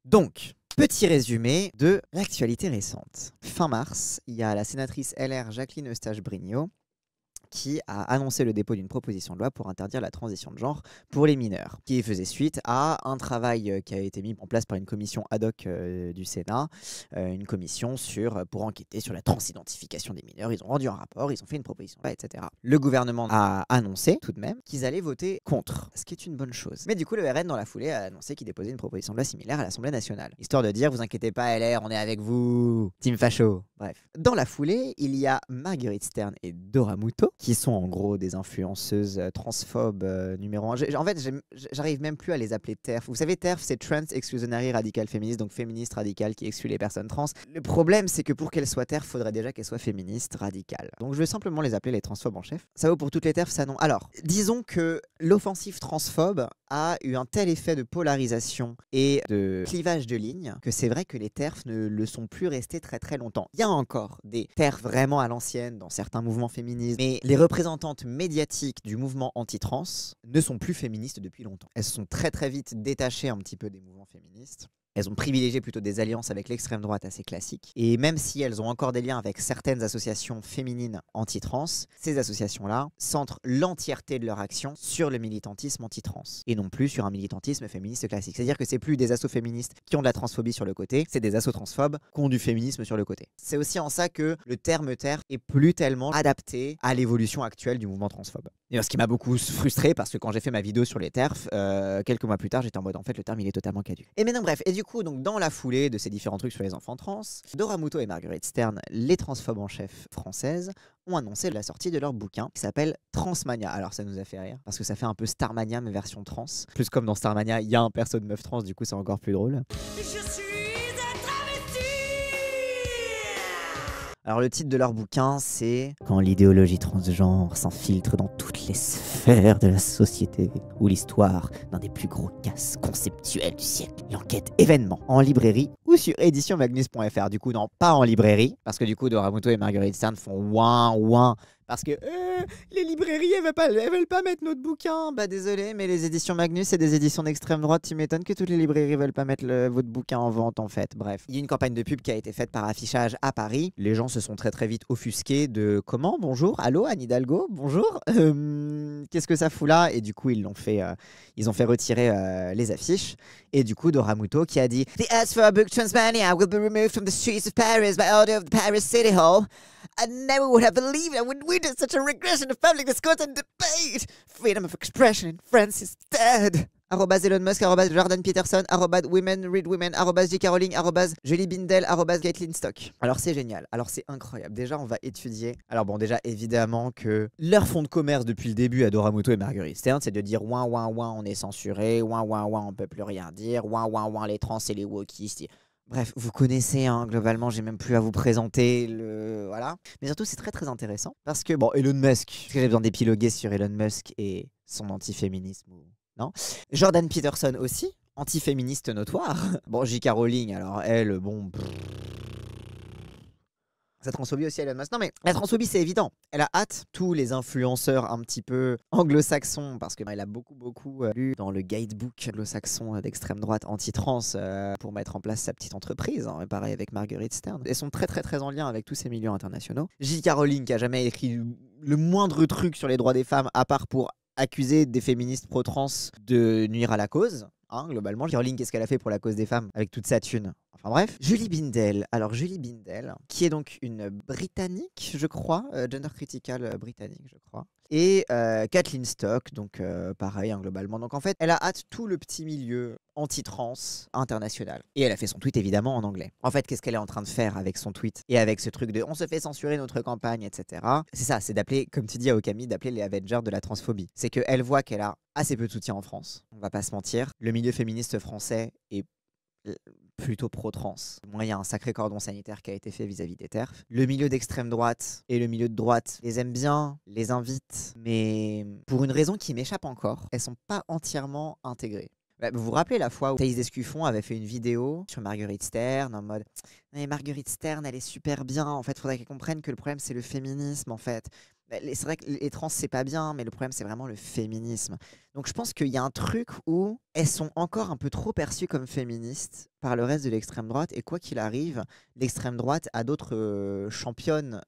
Donc, petit résumé de l'actualité récente. Fin mars, il y a la sénatrice LR Jacqueline Eustache-Brinio qui a annoncé le dépôt d'une proposition de loi pour interdire la transition de genre pour les mineurs, qui faisait suite à un travail qui a été mis en place par une commission ad hoc du Sénat, une commission pour enquêter sur la transidentification des mineurs. Ils ont rendu un rapport, ils ont fait une proposition de loi, etc. Le gouvernement a annoncé tout de même qu'ils allaient voter contre, ce qui est une bonne chose. Mais du coup, le RN, dans la foulée, a annoncé qu'il déposait une proposition de loi similaire à l'Assemblée nationale, histoire de dire, vous inquiétez pas, LR, on est avec vous, team facho. Bref. Dans la foulée, il y a Marguerite Stern et Dora Muto, qui sont en gros des influenceuses transphobes numéro 1. En fait, j'arrive même plus à les appeler TERF. Vous savez, TERF, c'est Trans Exclusionary Radical Feminist, donc féministe radicale qui exclut les personnes trans. Le problème, c'est que pour qu'elles soient TERF, il faudrait déjà qu'elles soient féministes radicales. Donc je vais simplement les appeler les transphobes en chef. Ça vaut pour toutes les TERF, ça non. Alors, disons que l'offensive transphobe a eu un tel effet de polarisation et de clivage de lignes que c'est vrai que les TERF ne le sont plus restés très très longtemps. Il y a encore des TERF vraiment à l'ancienne dans certains mouvements féministes, mais les représentantes médiatiques du mouvement anti-trans ne sont plus féministes depuis longtemps. Elles se sont très très vite détachées un petit peu des mouvements féministes. Elles ont privilégié plutôt des alliances avec l'extrême droite assez classiques. Et même si elles ont encore des liens avec certaines associations féminines anti-trans, ces associations-là centrent l'entièreté de leur action sur le militantisme anti-trans et non plus sur un militantisme féministe classique. C'est-à-dire que c'est plus des assos féministes qui ont de la transphobie sur le côté, c'est des assos transphobes qui ont du féminisme sur le côté. C'est aussi en ça que le terme TERF est plus tellement adapté à l'évolution actuelle du mouvement transphobe. Et ce qui m'a beaucoup frustré parce que quand j'ai fait ma vidéo sur les TERF, quelques mois plus tard, j'étais en mode en fait le terme il est totalement caduc. Et maintenant bref, et du coup donc dans la foulée de ces différents trucs sur les enfants trans, Dora Muto et Marguerite Stern, les transphobes en chef françaises, ont annoncé la sortie de leur bouquin qui s'appelle Transmania. Alors ça nous a fait rire parce que ça fait un peu Starmania mais version trans. Plus comme dans Starmania, il y a un perso de meuf trans, du coup c'est encore plus drôle. Je suis un travesti. Alors le titre de leur bouquin c'est Quand l'idéologie transgenre s'infiltre dans toutes les sphères de la société ou l'histoire d'un des plus gros casses conceptuels du siècle. L'enquête événement en librairie ou sur éditionmagnus.fr. Du coup non, pas en librairie parce que du coup Dora Muto et Marguerite Stern font ouin parce que les librairies elles veulent pas mettre notre bouquin. Bah désolé, mais les éditions Magnus c'est des éditions d'extrême droite. Tu m'étonnes que toutes les librairies veulent pas mettre votre bouquin en vente en fait. Bref, il y a une campagne de pub qui a été faite par affichage à Paris. Les gens se sont très très vite offusqués de comment, bonjour, allô Anne Hidalgo, bonjour. Qu'est-ce que ça fout là? Et du coup ils ont fait retirer les affiches. Et du coup Dora Muto qui a dit The ads for our book Transmania will be removed from the streets of Paris by order of the Paris City Hall. I never would have believed I would witness such a regression of public discourse and debate. Freedom of expression in France is dead. Elon Musk, Jordan Peterson, Women Read Women, J.K. Rowling, Julie Bindel, Caitlin Stock. Alors c'est génial, alors c'est incroyable. Déjà on va étudier. Alors bon déjà évidemment que leur fond de commerce depuis le début à Dora Muto et Marguerite Stern, c'est de dire ouin on est censuré, ouin on peut plus rien dire, ouin les trans et les wokistes. Bref, vous connaissez, hein, globalement, j'ai même plus à vous présenter le... Voilà. Mais surtout, c'est très très intéressant. Parce que, bon, Elon Musk, est-ce que j'ai besoin d'épiloguer sur Elon Musk et son antiféminisme ou... Non. Jordan Peterson aussi, antiféministe notoire. Bon, J.K. Rowling, alors elle, bon... Sa transphobie aussi, Elon Musk. Non mais la transphobie c'est évident. Elle a hâte. Tous les influenceurs un petit peu anglo-saxons, parce qu'elle a beaucoup lu dans le guidebook anglo-saxon d'extrême droite anti-trans pour mettre en place sa petite entreprise. Hein, pareil avec Marguerite Stern. Elles sont très très très en lien avec tous ces milieux internationaux. J.K. Rowling qui a jamais écrit le moindre truc sur les droits des femmes à part pour accuser des féministes pro-trans de nuire à la cause. Hein, globalement, J.K. Rowling, qu'est-ce qu'elle a fait pour la cause des femmes avec toute sa thune? Enfin bref, Julie Bindel. Alors Julie Bindel, qui est donc une Britannique, je crois, gender critical britannique, je crois. Et Caitlin Stock, donc pareil, hein, globalement. Donc en fait, elle a hâte tout le petit milieu anti-trans international. Et elle a fait son tweet évidemment en anglais. En fait, qu'est-ce qu'elle est en train de faire avec son tweet et avec ce truc de on se fait censurer notre campagne, etc. C'est ça, c'est d'appeler, comme tu dis à Okami, d'appeler les Avengers de la transphobie. C'est qu'elle voit qu'elle a assez peu de soutien en France. On va pas se mentir. Le milieu féministe français est plutôt pro-trans. Moi, il y a un sacré cordon sanitaire qui a été fait vis-à-vis des TERF. Le milieu d'extrême droite et le milieu de droite les aiment bien, les invitent, mais pour une raison qui m'échappe encore, elles sont pas entièrement intégrées. Vous vous rappelez la fois où Thaïs Descuffon avait fait une vidéo sur Marguerite Stern en mode mais Marguerite Stern elle est super bien, en fait il faudrait qu'elle comprenne que le problème c'est le féminisme en fait. C'est vrai que les trans c'est pas bien mais le problème c'est vraiment le féminisme. Donc je pense qu'il y a un truc où elles sont encore un peu trop perçues comme féministes par le reste de l'extrême droite. Et quoi qu'il arrive, l'extrême droite a d'autres championnes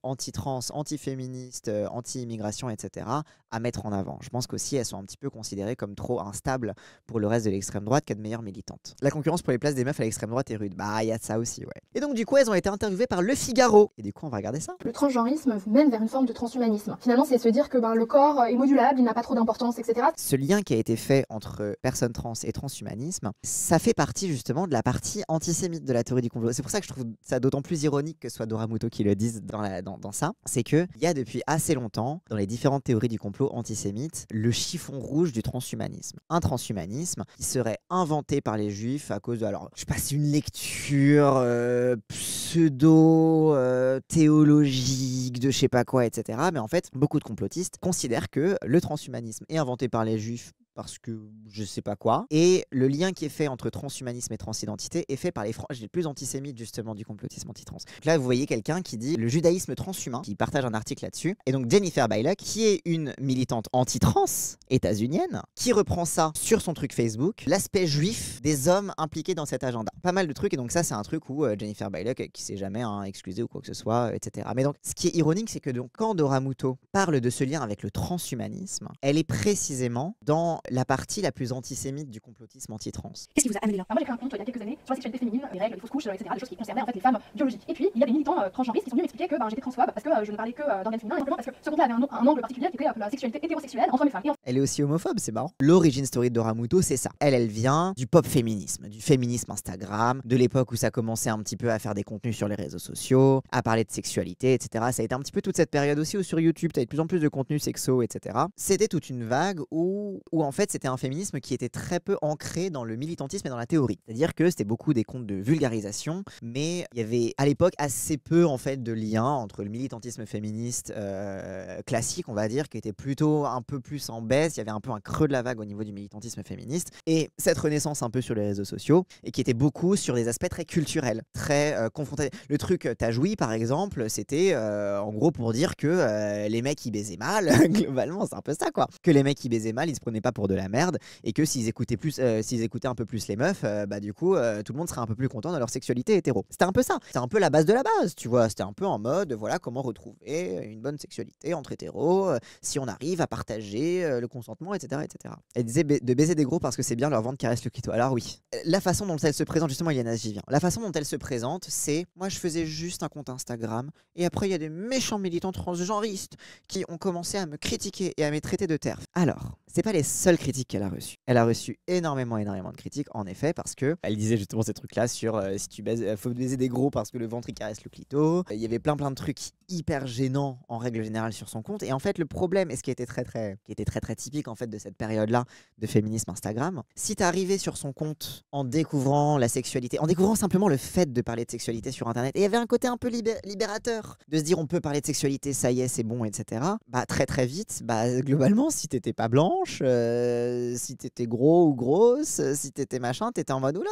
anti-trans, anti-féministes, anti-immigration, etc. à mettre en avant. Je pense qu'aussi elles sont un petit peu considérées comme trop instables pour le reste de l'extrême droite qui a de meilleures militantes. La concurrence pour les places des meufs à l'extrême droite est rude. Bah, il y a de ça aussi, ouais. Et donc, du coup, elles ont été interviewées par Le Figaro. Et du coup, on va regarder ça. Le transgenrisme mène vers une forme de transhumanisme. Finalement, c'est se dire que le corps est modulable, il n'a pas trop d'importance, etc. Ce lien qui a été fait entre personnes trans et transhumanisme, ça fait partie justement de la partie antisémite de la théorie du complot. C'est pour ça que je trouve ça d'autant plus ironique que ce soit Dora Muto qui le dise dans ça. C'est qu'il y a depuis assez longtemps, dans les différentes théories du complot antisémites, le chiffon rouge du transhumanisme. Un transhumanisme qui serait inventé par les juifs à cause de, alors, je passe une lecture pseudo-théologique de je sais pas quoi, etc. Mais en fait, beaucoup de complotistes considèrent que le transhumanisme est inventé par les juifs parce que je sais pas quoi. Et le lien qui est fait entre transhumanisme et transidentité est fait par les franges les plus antisémites justement du complotisme anti-trans. Donc là, vous voyez quelqu'un qui dit le judaïsme transhumain, qui partage un article là-dessus. Et donc Jennifer Bylock, qui est une militante anti-trans états-unienne, qui reprend ça sur son truc Facebook, l'aspect juif des hommes impliqués dans cet agenda. Pas mal de trucs, et donc ça, c'est un truc où Jennifer Bylock, qui s'est jamais excusée ou quoi que ce soit, etc. Mais donc, ce qui est ironique, c'est que donc, quand Dora Muto parle de ce lien avec le transhumanisme, elle est précisément dans la partie la plus antisémite du complotisme anti-trans. Qu'est-ce qui vous a amené là? Moi, j'ai créé un compte il y a quelques années sur la sexualité féminine, les règles, les fausses couches, etc. Des choses qui concernaient en fait les femmes biologiques. Et puis, il y a des militants transgenristes qui sont venus m'expliquer que j'étais transphobe parce que je ne parlais que d'organes féminins, et simplement parce que ce compte-là avait un angle particulier qui était la sexualité hétérosexuelle entre hommes et femmes. Elle est aussi homophobe, c'est marrant. L'origine story de Dora Muto, c'est ça. Elle vient du pop féminisme, du féminisme Instagram, de l'époque où ça commençait un petit peu à faire des contenus sur les réseaux sociaux, à parler de sexualité, etc. Ça a été un petit peu toute cette période aussi où sur YouTube, tu as de plus en plus de contenus sexo, etc. C'était toute une vague où en fait c'était un féminisme qui était très peu ancré dans le militantisme et dans la théorie. C'est-à-dire que c'était beaucoup des comptes de vulgarisation, mais il y avait à l'époque assez peu en fait de liens entre le militantisme féministe classique, on va dire, qui était plutôt un peu plus en baisse. Il y avait un peu un creux de la vague au niveau du militantisme féministe, et cette renaissance un peu sur les réseaux sociaux, et qui était beaucoup sur des aspects très culturels, très confrontés. Le truc T'as joui par exemple, c'était en gros pour dire que les mecs ils baisaient mal, globalement c'est un peu ça quoi, que les mecs ils baisaient mal, ils se prenaient pas pour de la merde, et que s'ils écoutaient un peu plus les meufs, du coup tout le monde serait un peu plus content de leur sexualité hétéro. C'était un peu ça, c'était un peu la base de la base, tu vois, c'était un peu en mode voilà comment retrouver une bonne sexualité entre hétéros, si on arrive à partager le consentement, etc., etc. Elle disait de baiser des gros parce que c'est bien, leur ventre caresse le clito. Alors oui, la façon dont elle se présente, justement, Iliana Givien, la façon dont elle se présente, c'est moi je faisais juste un compte Instagram, et après il y a des méchants militants transgenristes qui ont commencé à me critiquer et à me traiter de TERF. Alors, c'est pas les seules critiques qu'elle a reçues. Elle a reçu énormément de critiques, en effet, parce que elle disait justement ces trucs-là sur si tu baises, faut baiser des gros parce que le ventre il caresse le clito. Il y avait plein de trucs hyper gênants en règle générale sur son compte. Et en fait, le problème, et ce qui était très typique en fait de cette période-là de féminisme Instagram, si t'es arrivé sur son compte en découvrant la sexualité, en découvrant simplement le fait de parler de sexualité sur Internet, et il y avait un côté un peu libérateur de se dire on peut parler de sexualité, ça y est, c'est bon, etc. Bah très vite, globalement, si t'étais pas blanche, si t'étais gros ou grosse, si t'étais machin, t'étais en mode oula,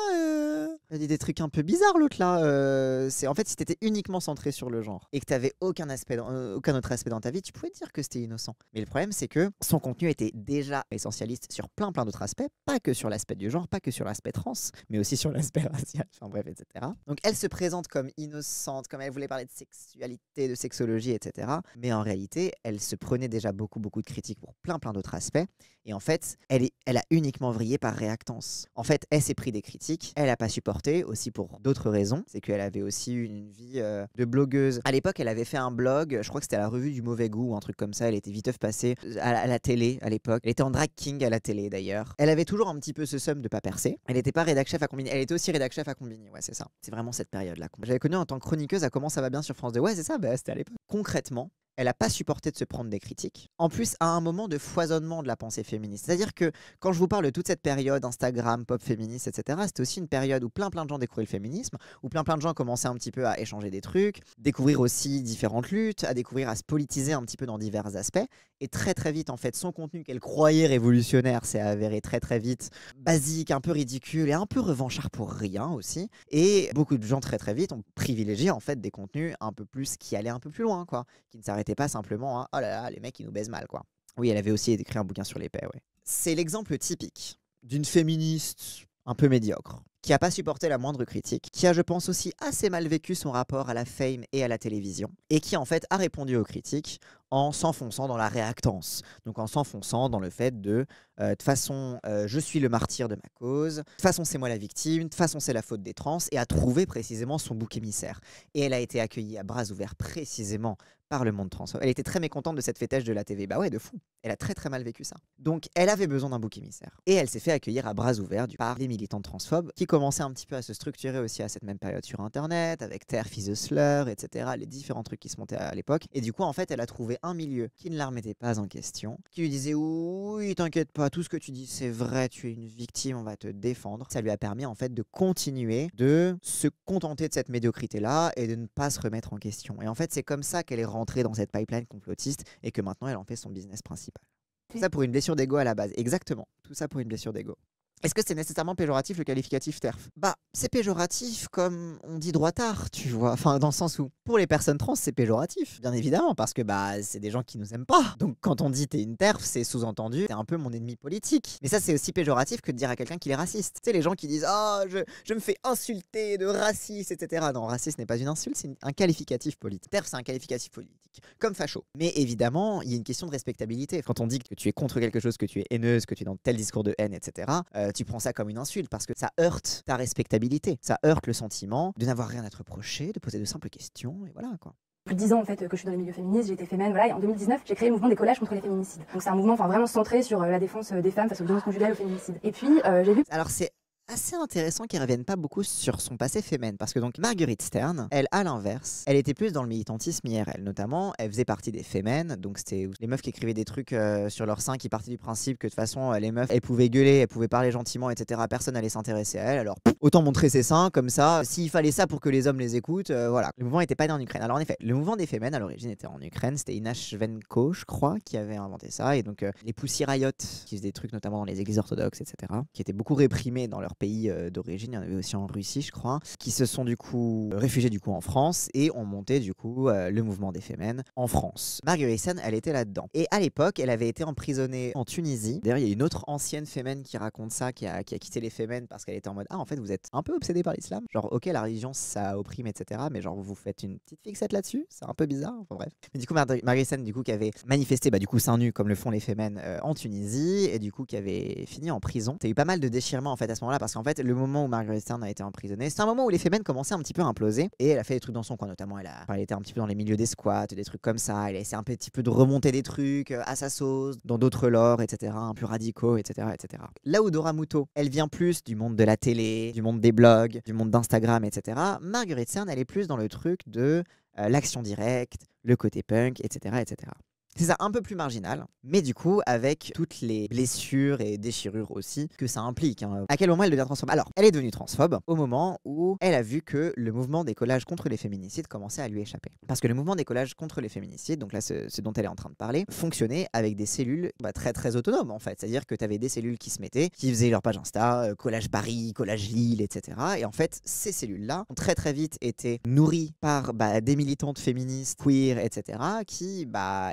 il y a des trucs un peu bizarres l'autre là. C'est en fait si t'étais uniquement centré sur le genre et que t'avais aucun autre aspect dans ta vie, tu pouvais te dire que c'était innocent. Mais le problème c'est que son contenu était déjà essentialiste sur plein d'autres aspects, pas que sur l'aspect du genre, pas que sur l'aspect trans, mais aussi sur l'aspect racial, enfin bref, etc. Donc elle se présente comme innocente, comme elle voulait parler de sexualité, de sexologie, etc. Mais en réalité, elle se prenait déjà beaucoup de critiques pour plein d'autres aspects. Et en fait, elle a uniquement vrillé par réactance. En fait, elle s'est pris des critiques, elle n'a pas supporté, aussi pour d'autres raisons. C'est qu'elle avait aussi une vie de blogueuse. À l'époque, elle avait fait un blog, je crois que c'était à la revue du mauvais goût ou un truc comme ça. Elle était viteuf passée à la télé à l'époque. Elle était en drag king à la télé d'ailleurs. Elle avait toujours un petit peu ce seum de pas percer. Elle n'était pas rédac chef à Combini. Elle était aussi rédac chef à Combini. Ouais, c'est ça. C'est vraiment cette période-là. J'avais connu en tant que chroniqueuse à Comment ça va bien sur France 2. Ouais, c'est ça, c'était à l'époque. Concrètement, elle n'a pas supporté de se prendre des critiques. En plus, à un moment de foisonnement de la pensée féministe. C'est-à-dire que quand je vous parle de toute cette période Instagram, pop féministe, etc., c'était aussi une période où plein de gens découvraient le féminisme, où plein de gens commençaient un petit peu à échanger des trucs, découvrir aussi différentes luttes, à découvrir, à se politiser un petit peu dans divers aspects. Et très vite, en fait, son contenu qu'elle croyait révolutionnaire s'est avéré très vite basique, un peu ridicule et un peu revanchard pour rien aussi. Et beaucoup de gens très vite ont privilégié en fait des contenus un peu plus qui allaient un peu plus loin, quoi, qui ne s'arrêtaient pas simplement à oh là là, les mecs ils nous baisent mal, quoi. Oui, elle avait aussi écrit un bouquin sur l'épée, ouais. C'est l'exemple typique d'une féministe un peu médiocre, qui n'a pas supporté la moindre critique, qui a, je pense, aussi assez mal vécu son rapport à la fame et à la télévision, et qui, en fait, a répondu aux critiques en s'enfonçant dans la réactance. Donc en s'enfonçant dans le fait de toute façon, je suis le martyr de ma cause, de toute façon, c'est moi la victime, de toute façon, c'est la faute des trans, et a trouvé précisément son bouc émissaire. Et elle a été accueillie à bras ouverts précisément par le monde transphobe. Elle était très mécontente de cette fêtage de la TV. Bah ouais, de fou. Elle a très très mal vécu ça. Donc elle avait besoin d'un bouc émissaire. Et elle s'est fait accueillir à bras ouverts par les militantes transphobes qui commençaient un petit peu à se structurer aussi à cette même période sur Internet, avec TERF is a slur, etc. Les différents trucs qui se montaient à l'époque. Et du coup, en fait, elle a trouvé un milieu qui ne la remettait pas en question, qui lui disait oui, t'inquiète pas, tout ce que tu dis c'est vrai, tu es une victime, on va te défendre. Ça lui a permis en fait de continuer de se contenter de cette médiocrité-là et de ne pas se remettre en question. Et en fait, c'est comme ça qu'elle est rentrée dans cette pipeline complotiste et que maintenant elle en fait son business principal. Tout ça pour une blessure d'ego à la base. Exactement. Tout ça pour une blessure d'ego. Est-ce que c'est nécessairement péjoratif le qualificatif TERF? Bah, c'est péjoratif comme on dit droitard, tu vois. Enfin, dans le sens où, pour les personnes trans, c'est péjoratif, bien évidemment, parce que bah, c'est des gens qui nous aiment pas. Donc quand on dit t'es une TERF, c'est sous-entendu, t'es un peu mon ennemi politique. Mais ça, c'est aussi péjoratif que de dire à quelqu'un qu'il est raciste. Tu sais, les gens qui disent ah, je me fais insulter de raciste, etc. Non, raciste n'est pas une insulte, c'est un qualificatif politique. TERF, c'est un qualificatif politique, comme facho. Mais évidemment, il y a une question de respectabilité. Quand on dit que tu es contre quelque chose, que tu es haineuse, que tu es dans tel discours de haine, etc., tu prends ça comme une insulte parce que ça heurte ta respectabilité. Ça heurte le sentiment de n'avoir rien à te reprocher, de poser de simples questions, et voilà quoi. Plus de 10 ans en fait que je suis dans les milieux féministes, j'ai été fémène, voilà, et en 2019 j'ai créé le mouvement des collages contre les féminicides. Donc c'est un mouvement vraiment centré sur la défense des femmes face aux violences conjugales et aux féminicides. Et puis j'ai vu... Alors c'est assez intéressant qu'elle revienne pas beaucoup sur son passé féminin parce que donc Marguerite Stern, elle à l'inverse, elle était plus dans le militantisme IRL, notamment elle faisait partie des Femen, donc c'était les meufs qui écrivaient des trucs sur leur sein qui partaient du principe que de toute façon les meufs elles pouvaient gueuler, elles pouvaient parler gentiment, etc. Personne n'allait s'intéresser à elles, alors autant montrer ses seins comme ça, s'il fallait ça pour que les hommes les écoutent, voilà. Le mouvement était pas né en Ukraine. Alors en effet, le mouvement des Femen à l'origine était en Ukraine, c'était Ina Shvenko je crois qui avait inventé ça, et donc les Pussy Riot qui faisaient des trucs notamment dans les églises orthodoxes, etc. qui étaient beaucoup réprimés dans leur pays d'origine, il y en avait aussi en Russie je crois, qui se sont du coup réfugiés du coup en France et ont monté du coup le mouvement des Femen en France. Marguerite Stern, elle était là-dedans. Et à l'époque, elle avait été emprisonnée en Tunisie. D'ailleurs, il y a une autre ancienne Femen qui raconte ça, qui a quitté les Femen parce qu'elle était en mode ah en fait vous êtes un peu obsédé par l'islam. Genre ok la religion ça opprime etc. mais genre vous faites une petite fixette là-dessus, c'est un peu bizarre. Enfin bref. Mais du coup Marguerite Stern du coup qui avait manifesté du coup seins nus comme le font les Femen en Tunisie et du coup qui avait fini en prison. Il y a eu pas mal de déchirements en fait à ce moment-là parce qu'en fait le moment où Marguerite Stern a été emprisonnée, c'est un moment où les Femen commençaient un petit peu à imploser et elle a fait des trucs dans son coin, notamment elle était un petit peu dans les milieux des squats, des trucs comme ça, elle a essayé un petit peu de remonter des trucs à sa sauce, dans d'autres lores, etc., un peu radicaux, etc., etc. Là où Dora Muto, elle vient plus du monde de la télé, du monde des blogs, du monde d'Instagram, etc., Marguerite Stern, elle est plus dans le truc de l'action directe, le côté punk, etc., etc. C'est ça, un peu plus marginal, mais du coup, avec toutes les blessures et déchirures aussi que ça implique. Hein. À quel moment elle devient transphobe? Alors, elle est devenue transphobe au moment où elle a vu que le mouvement des collages contre les féminicides commençait à lui échapper. Parce que le mouvement des collages contre les féminicides, donc là, ce dont elle est en train de parler, fonctionnait avec des cellules très très autonomes en fait. C'est-à-dire que tu avais des cellules qui se mettaient, qui faisaient leur page Insta, collage Paris, collage Lille, etc. Et en fait, ces cellules-là ont très très vite été nourries par des militantes féministes, queer, etc. qui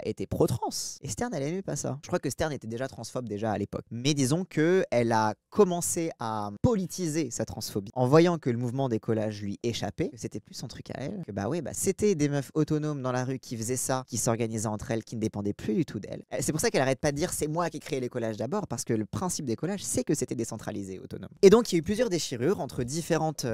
étaient pro-trans. Et Stern, elle aimait pas ça. Je crois que Stern était déjà transphobe déjà à l'époque. Mais disons qu'elle a commencé à politiser sa transphobie en voyant que le mouvement des collages lui échappait, que c'était plus son truc à elle, que c'était des meufs autonomes dans la rue qui faisaient ça, qui s'organisaient entre elles, qui ne dépendaient plus du tout d'elle. C'est pour ça qu'elle arrête pas de dire c'est moi qui ai créé les collages d'abord, parce que le principe des collages, c'est que c'était décentralisé, autonome. Et donc il y a eu plusieurs déchirures entre différentes,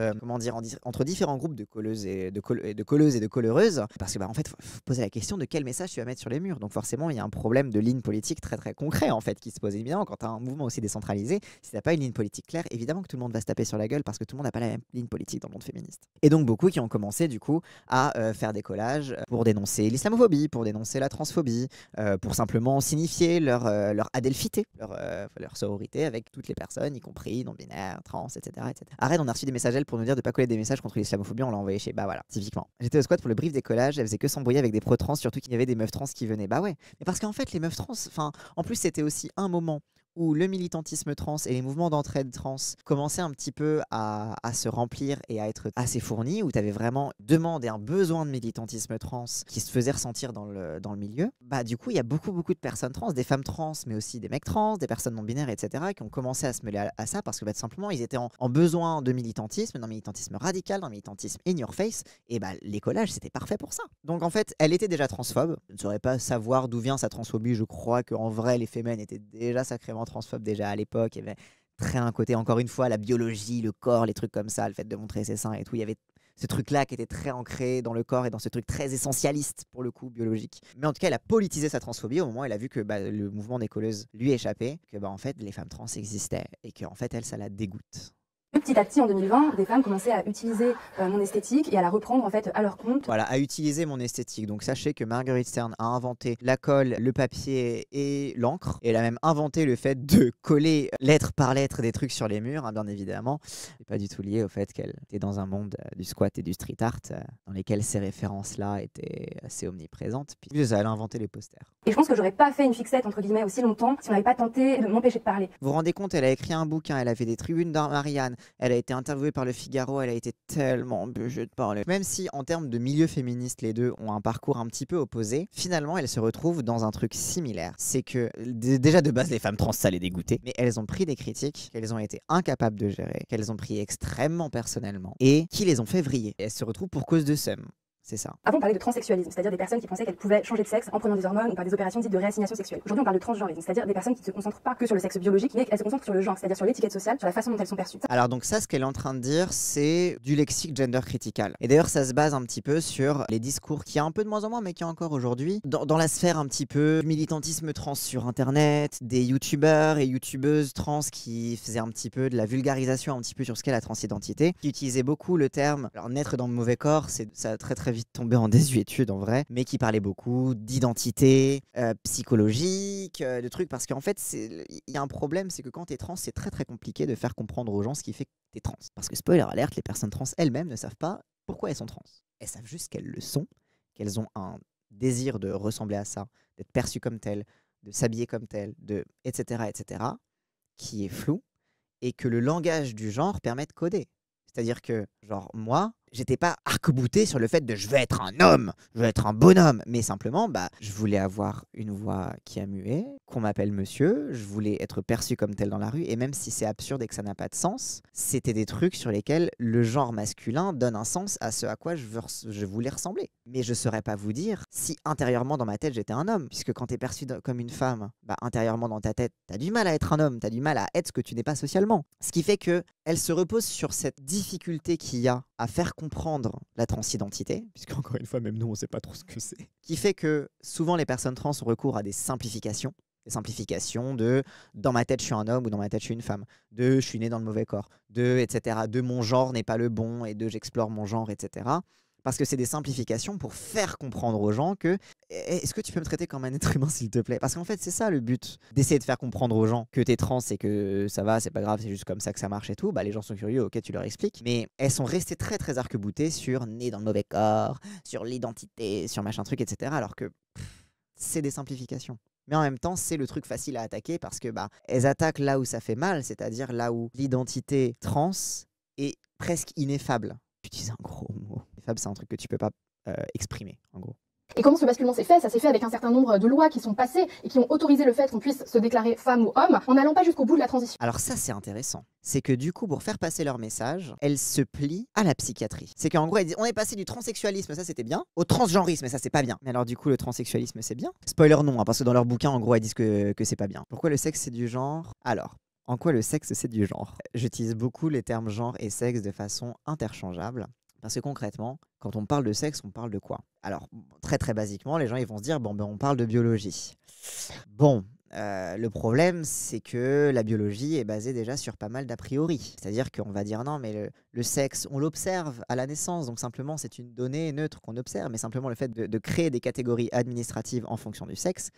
entre différents groupes de colleuses et de collereuses, parce que en fait, faut poser la question de quel message tu vas mettre sur les murs. Donc forcément, il y a un problème de ligne politique très très concret en fait qui se pose. Évidemment, quand tu as un mouvement aussi décentralisé, si tu n'as pas une ligne politique claire, évidemment que tout le monde va se taper sur la gueule parce que tout le monde n'a pas la même ligne politique dans le monde féministe. Et donc beaucoup qui ont commencé du coup à faire des collages pour dénoncer l'islamophobie, pour dénoncer la transphobie, pour simplement signifier leur adelphité, leur sororité avec toutes les personnes, y compris non-binaires, trans, etc., etc. Arrête, on a reçu des messages pour nous dire de pas coller des messages contre l'islamophobie, on l'a envoyé chez... voilà, typiquement. J'étais au squat pour le brief des collages, elle faisait que s'embrouiller avec des pro-trans, surtout qu'il y avait des meufs trans qui venaient. Ouais. Mais parce qu'en fait, les meufs trans, en plus, c'était aussi un moment où le militantisme trans et les mouvements d'entraide trans commençaient un petit peu à se remplir et à être assez fournis, où tu avais vraiment une demande et un besoin de militantisme trans qui se faisait ressentir dans le milieu, bah du coup il y a beaucoup de personnes trans, des femmes trans mais aussi des mecs trans, des personnes non binaires, etc. qui ont commencé à se mêler à ça parce que tout simplement ils étaient en besoin de militantisme, d'un militantisme radical, d'un militantisme in your face, et bah les collages c'était parfait pour ça. Donc en fait elle était déjà transphobe, je ne saurais pas savoir d'où vient sa transphobie, je crois qu'en vrai les fémènes étaient déjà sacrément transphobes déjà à l'époque, il y avait très un côté, encore une fois, la biologie, le corps, les trucs comme ça, le fait de montrer ses seins et tout, il y avait ce truc-là qui était très ancré dans le corps et dans ce truc très essentialiste, pour le coup, biologique. Mais en tout cas, elle a politisé sa transphobie au moment où elle a vu que le mouvement des colleuses lui échappait, que en fait, les femmes trans existaient et qu'en fait, elle, ça la dégoûte. Petit à petit, en 2020, des femmes commençaient à utiliser mon esthétique et à la reprendre en fait à leur compte. Voilà, à utiliser mon esthétique. Donc sachez que Marguerite Stern a inventé la colle, le papier et l'encre. Et elle a même inventé le fait de coller lettre par lettre des trucs sur les murs, hein, bien évidemment. C'est pas du tout lié au fait qu'elle était dans un monde du squat et du street art, dans lesquels ces références-là étaient assez omniprésentes. Puis plus, elle a inventé les posters. Et je pense que j'aurais pas fait une fixette entre guillemets aussi longtemps si on n'avait pas tenté de m'empêcher de parler. Vous vous rendez compte, elle a écrit un bouquin, elle a fait des tribunes dans Marianne, elle a été interviewée par Le Figaro, elle a été tellement obligée de parler. Même si en termes de milieu féministe, les deux ont un parcours un petit peu opposé, finalement elles se retrouvent dans un truc similaire. C'est que déjà de base les femmes trans ça les dégoûtait, mais elles ont pris des critiques qu'elles ont été incapables de gérer, qu'elles ont pris extrêmement personnellement et qui les ont fait vriller. Et elles se retrouvent pour cause de seum. C'est ça. Avant, on parlait de transsexualisme, c'est-à-dire des personnes qui pensaient qu'elles pouvaient changer de sexe en prenant des hormones ou par des opérations dites de réassignation sexuelle. Aujourd'hui, on parle de transgenrisme, c'est-à-dire des personnes qui ne se concentrent pas que sur le sexe biologique, mais qu'elles se concentrent sur le genre, c'est-à-dire sur l'étiquette sociale, sur la façon dont elles sont perçues. Alors donc ça, ce qu'elle est en train de dire, c'est du lexique gender critical. Et d'ailleurs, ça se base un petit peu sur les discours qu'il y a un peu de moins en moins, mais qu'il y a encore aujourd'hui, dans la sphère un petit peu militantisme trans sur Internet, des youtubeurs et youtubeuses trans qui faisaient un petit peu de la vulgarisation un petit peu sur ce qu'est la transidentité, qui utilisaient beaucoup le terme, alors naître dans le mauvais corps, ça a très vite tombé en désuétude en vrai, mais qui parlait beaucoup d'identité psychologique, de trucs, parce qu'en fait, il y a un problème, c'est que quand t'es trans, c'est très compliqué de faire comprendre aux gens ce qui fait que t'es trans. Parce que spoiler alerte, les personnes trans elles-mêmes ne savent pas pourquoi elles sont trans. Elles savent juste qu'elles le sont, qu'elles ont un désir de ressembler à ça, d'être perçues comme telles, de s'habiller comme telles, etc., qui est flou, et que le langage du genre permet de coder. C'est-à-dire que, genre, moi, j'étais pas arc-bouté sur le fait de je veux être un homme, je veux être un bonhomme, mais simplement, je voulais avoir une voix qui a mué, qu'on m'appelle monsieur, je voulais être perçu comme tel dans la rue, et même si c'est absurde et que ça n'a pas de sens, c'était des trucs sur lesquels le genre masculin donne un sens à ce à quoi je voulais ressembler. Mais je saurais pas vous dire si intérieurement dans ma tête j'étais un homme, puisque quand t'es perçu comme une femme, intérieurement dans ta tête, t'as du mal à être un homme, t'as du mal à être ce que tu n'es pas socialement. Ce qui fait que elle se repose sur cette difficulté qu'il y a à faire comprendre la transidentité, puisque encore une fois, même nous, on sait pas trop ce que c'est. Qui fait que souvent les personnes trans ont recours à des simplifications. Des simplifications de dans ma tête je suis un homme ou dans ma tête je suis une femme, de je suis né dans le mauvais corps, de etc. De mon genre n'est pas le bon et de j'explore mon genre, etc. Parce que c'est des simplifications pour faire comprendre aux gens que est-ce que tu peux me traiter comme un être humain s'il te plaît? Parce qu'en fait c'est ça le but, d'essayer de faire comprendre aux gens que t'es trans et que ça va, c'est pas grave, c'est juste comme ça que ça marche et tout. Les gens sont curieux, ok, tu leur expliques. Mais elles sont restées très arc-boutées sur né dans le mauvais corps, sur l'identité, sur machin truc, etc. Alors que c'est des simplifications. Mais en même temps, c'est le truc facile à attaquer parce que elles attaquent là où ça fait mal, c'est-à-dire là où l'identité trans est presque ineffable. J'utilise un gros mot. Ineffable, c'est un truc que tu peux pas exprimer, en gros. Et comment ce basculement s'est fait? Ça s'est fait avec un certain nombre de lois qui sont passées et qui ont autorisé le fait qu'on puisse se déclarer femme ou homme en n'allant pas jusqu'au bout de la transition. Alors ça, c'est intéressant. C'est que du coup, pour faire passer leur message, elles se plient à la psychiatrie. C'est qu'en gros, elles disent, on est passé du transsexualisme, ça c'était bien, au transgenrisme, ça c'est pas bien. Mais alors du coup, le transsexualisme, c'est bien? Spoiler non, parce que dans leur bouquin, en gros, elles disent que c'est pas bien. Pourquoi le sexe, c'est du genre? Alors, en quoi le sexe, c'est du genre? J'utilise beaucoup les termes genre et sexe de façon interchangeable. Parce que concrètement, quand on parle de sexe, on parle de quoi? Alors, très basiquement, les gens ils vont se dire, on parle de biologie. Bon, le problème, c'est que la biologie est basée déjà sur pas mal d'a priori. C'est-à-dire qu'on va dire non, mais le sexe, on l'observe à la naissance, donc simplement c'est une donnée neutre qu'on observe, mais simplement le fait de créer des catégories administratives en fonction du sexe,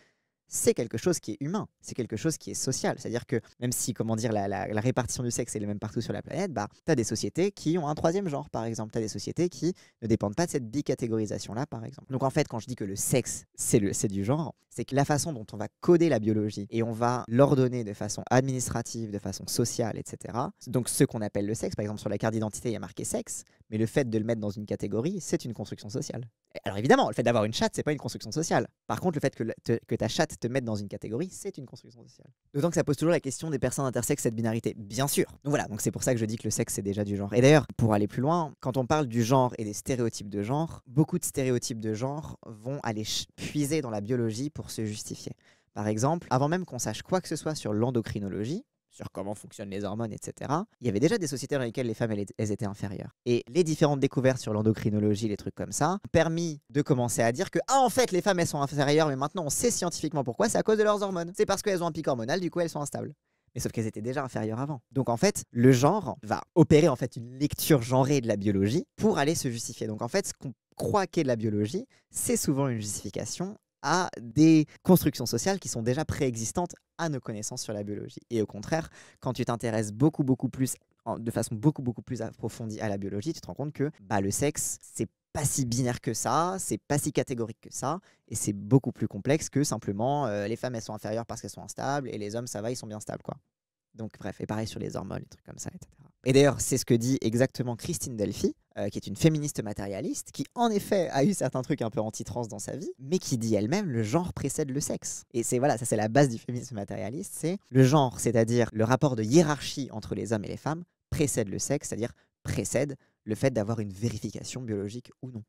c'est quelque chose qui est humain, c'est quelque chose qui est social. C'est-à-dire que même si, comment dire, la répartition du sexe est la même partout sur la planète, bah, tu as des sociétés qui ont un troisième genre, par exemple. Tu as des sociétés qui ne dépendent pas de cette bicatégorisation-là, par exemple. Donc en fait, quand je dis que le sexe, c'est du genre, c'est que la façon dont on va coder la biologie et on va l'ordonner de façon administrative, de façon sociale, etc. Donc ce qu'on appelle le sexe, par exemple sur la carte d'identité, il y a marqué sexe, mais le fait de le mettre dans une catégorie, c'est une construction sociale. Alors évidemment, le fait d'avoir une chatte, c'est pas une construction sociale. Par contre, le fait que ta chatte te mette dans une catégorie, c'est une construction sociale. D'autant que ça pose toujours la question des personnes intersexes, cette binarité. Bien sûr. Donc voilà, donc c'est pour ça que je dis que le sexe, c'est déjà du genre. Et d'ailleurs, pour aller plus loin, quand on parle du genre et des stéréotypes de genre, beaucoup de stéréotypes de genre vont aller puiser dans la biologie pour se justifier. Par exemple, avant même qu'on sache quoi que ce soit sur l'endocrinologie, sur comment fonctionnent les hormones, etc., il y avait déjà des sociétés dans lesquelles les femmes, elles étaient inférieures. Et les différentes découvertes sur l'endocrinologie, les trucs comme ça, ont permis de commencer à dire que, en fait, les femmes, elles sont inférieures, mais maintenant, on sait scientifiquement pourquoi, c'est à cause de leurs hormones. C'est parce qu'elles ont un pic hormonal, du coup, elles sont instables. Mais sauf qu'elles étaient déjà inférieures avant. Donc en fait, le genre va opérer en fait une lecture genrée de la biologie pour aller se justifier. Donc en fait, ce qu'on croit qu'est de la biologie, c'est souvent une justification à des constructions sociales qui sont déjà préexistantes à nos connaissances sur la biologie. Et au contraire, quand tu t'intéresses beaucoup plus, de façon beaucoup plus approfondie à la biologie, tu te rends compte que le sexe, c'est pas si binaire que ça, c'est pas si catégorique que ça, et c'est beaucoup plus complexe que simplement les femmes, elles sont inférieures parce qu'elles sont instables, et les hommes, ça va, ils sont bien stables, quoi. Donc bref, et pareil sur les hormones, les trucs comme ça, etc. Et d'ailleurs, c'est ce que dit exactement Christine Delphi, qui est une féministe matérialiste, qui en effet a eu certains trucs un peu anti-trans dans sa vie, mais qui dit elle-même le genre précède le sexe. Et c'est voilà, ça c'est la base du féminisme matérialiste, c'est le genre, c'est-à-dire le rapport de hiérarchie entre les hommes et les femmes, précède le sexe, c'est-à-dire précède le fait d'avoir une vérification biologique ou non.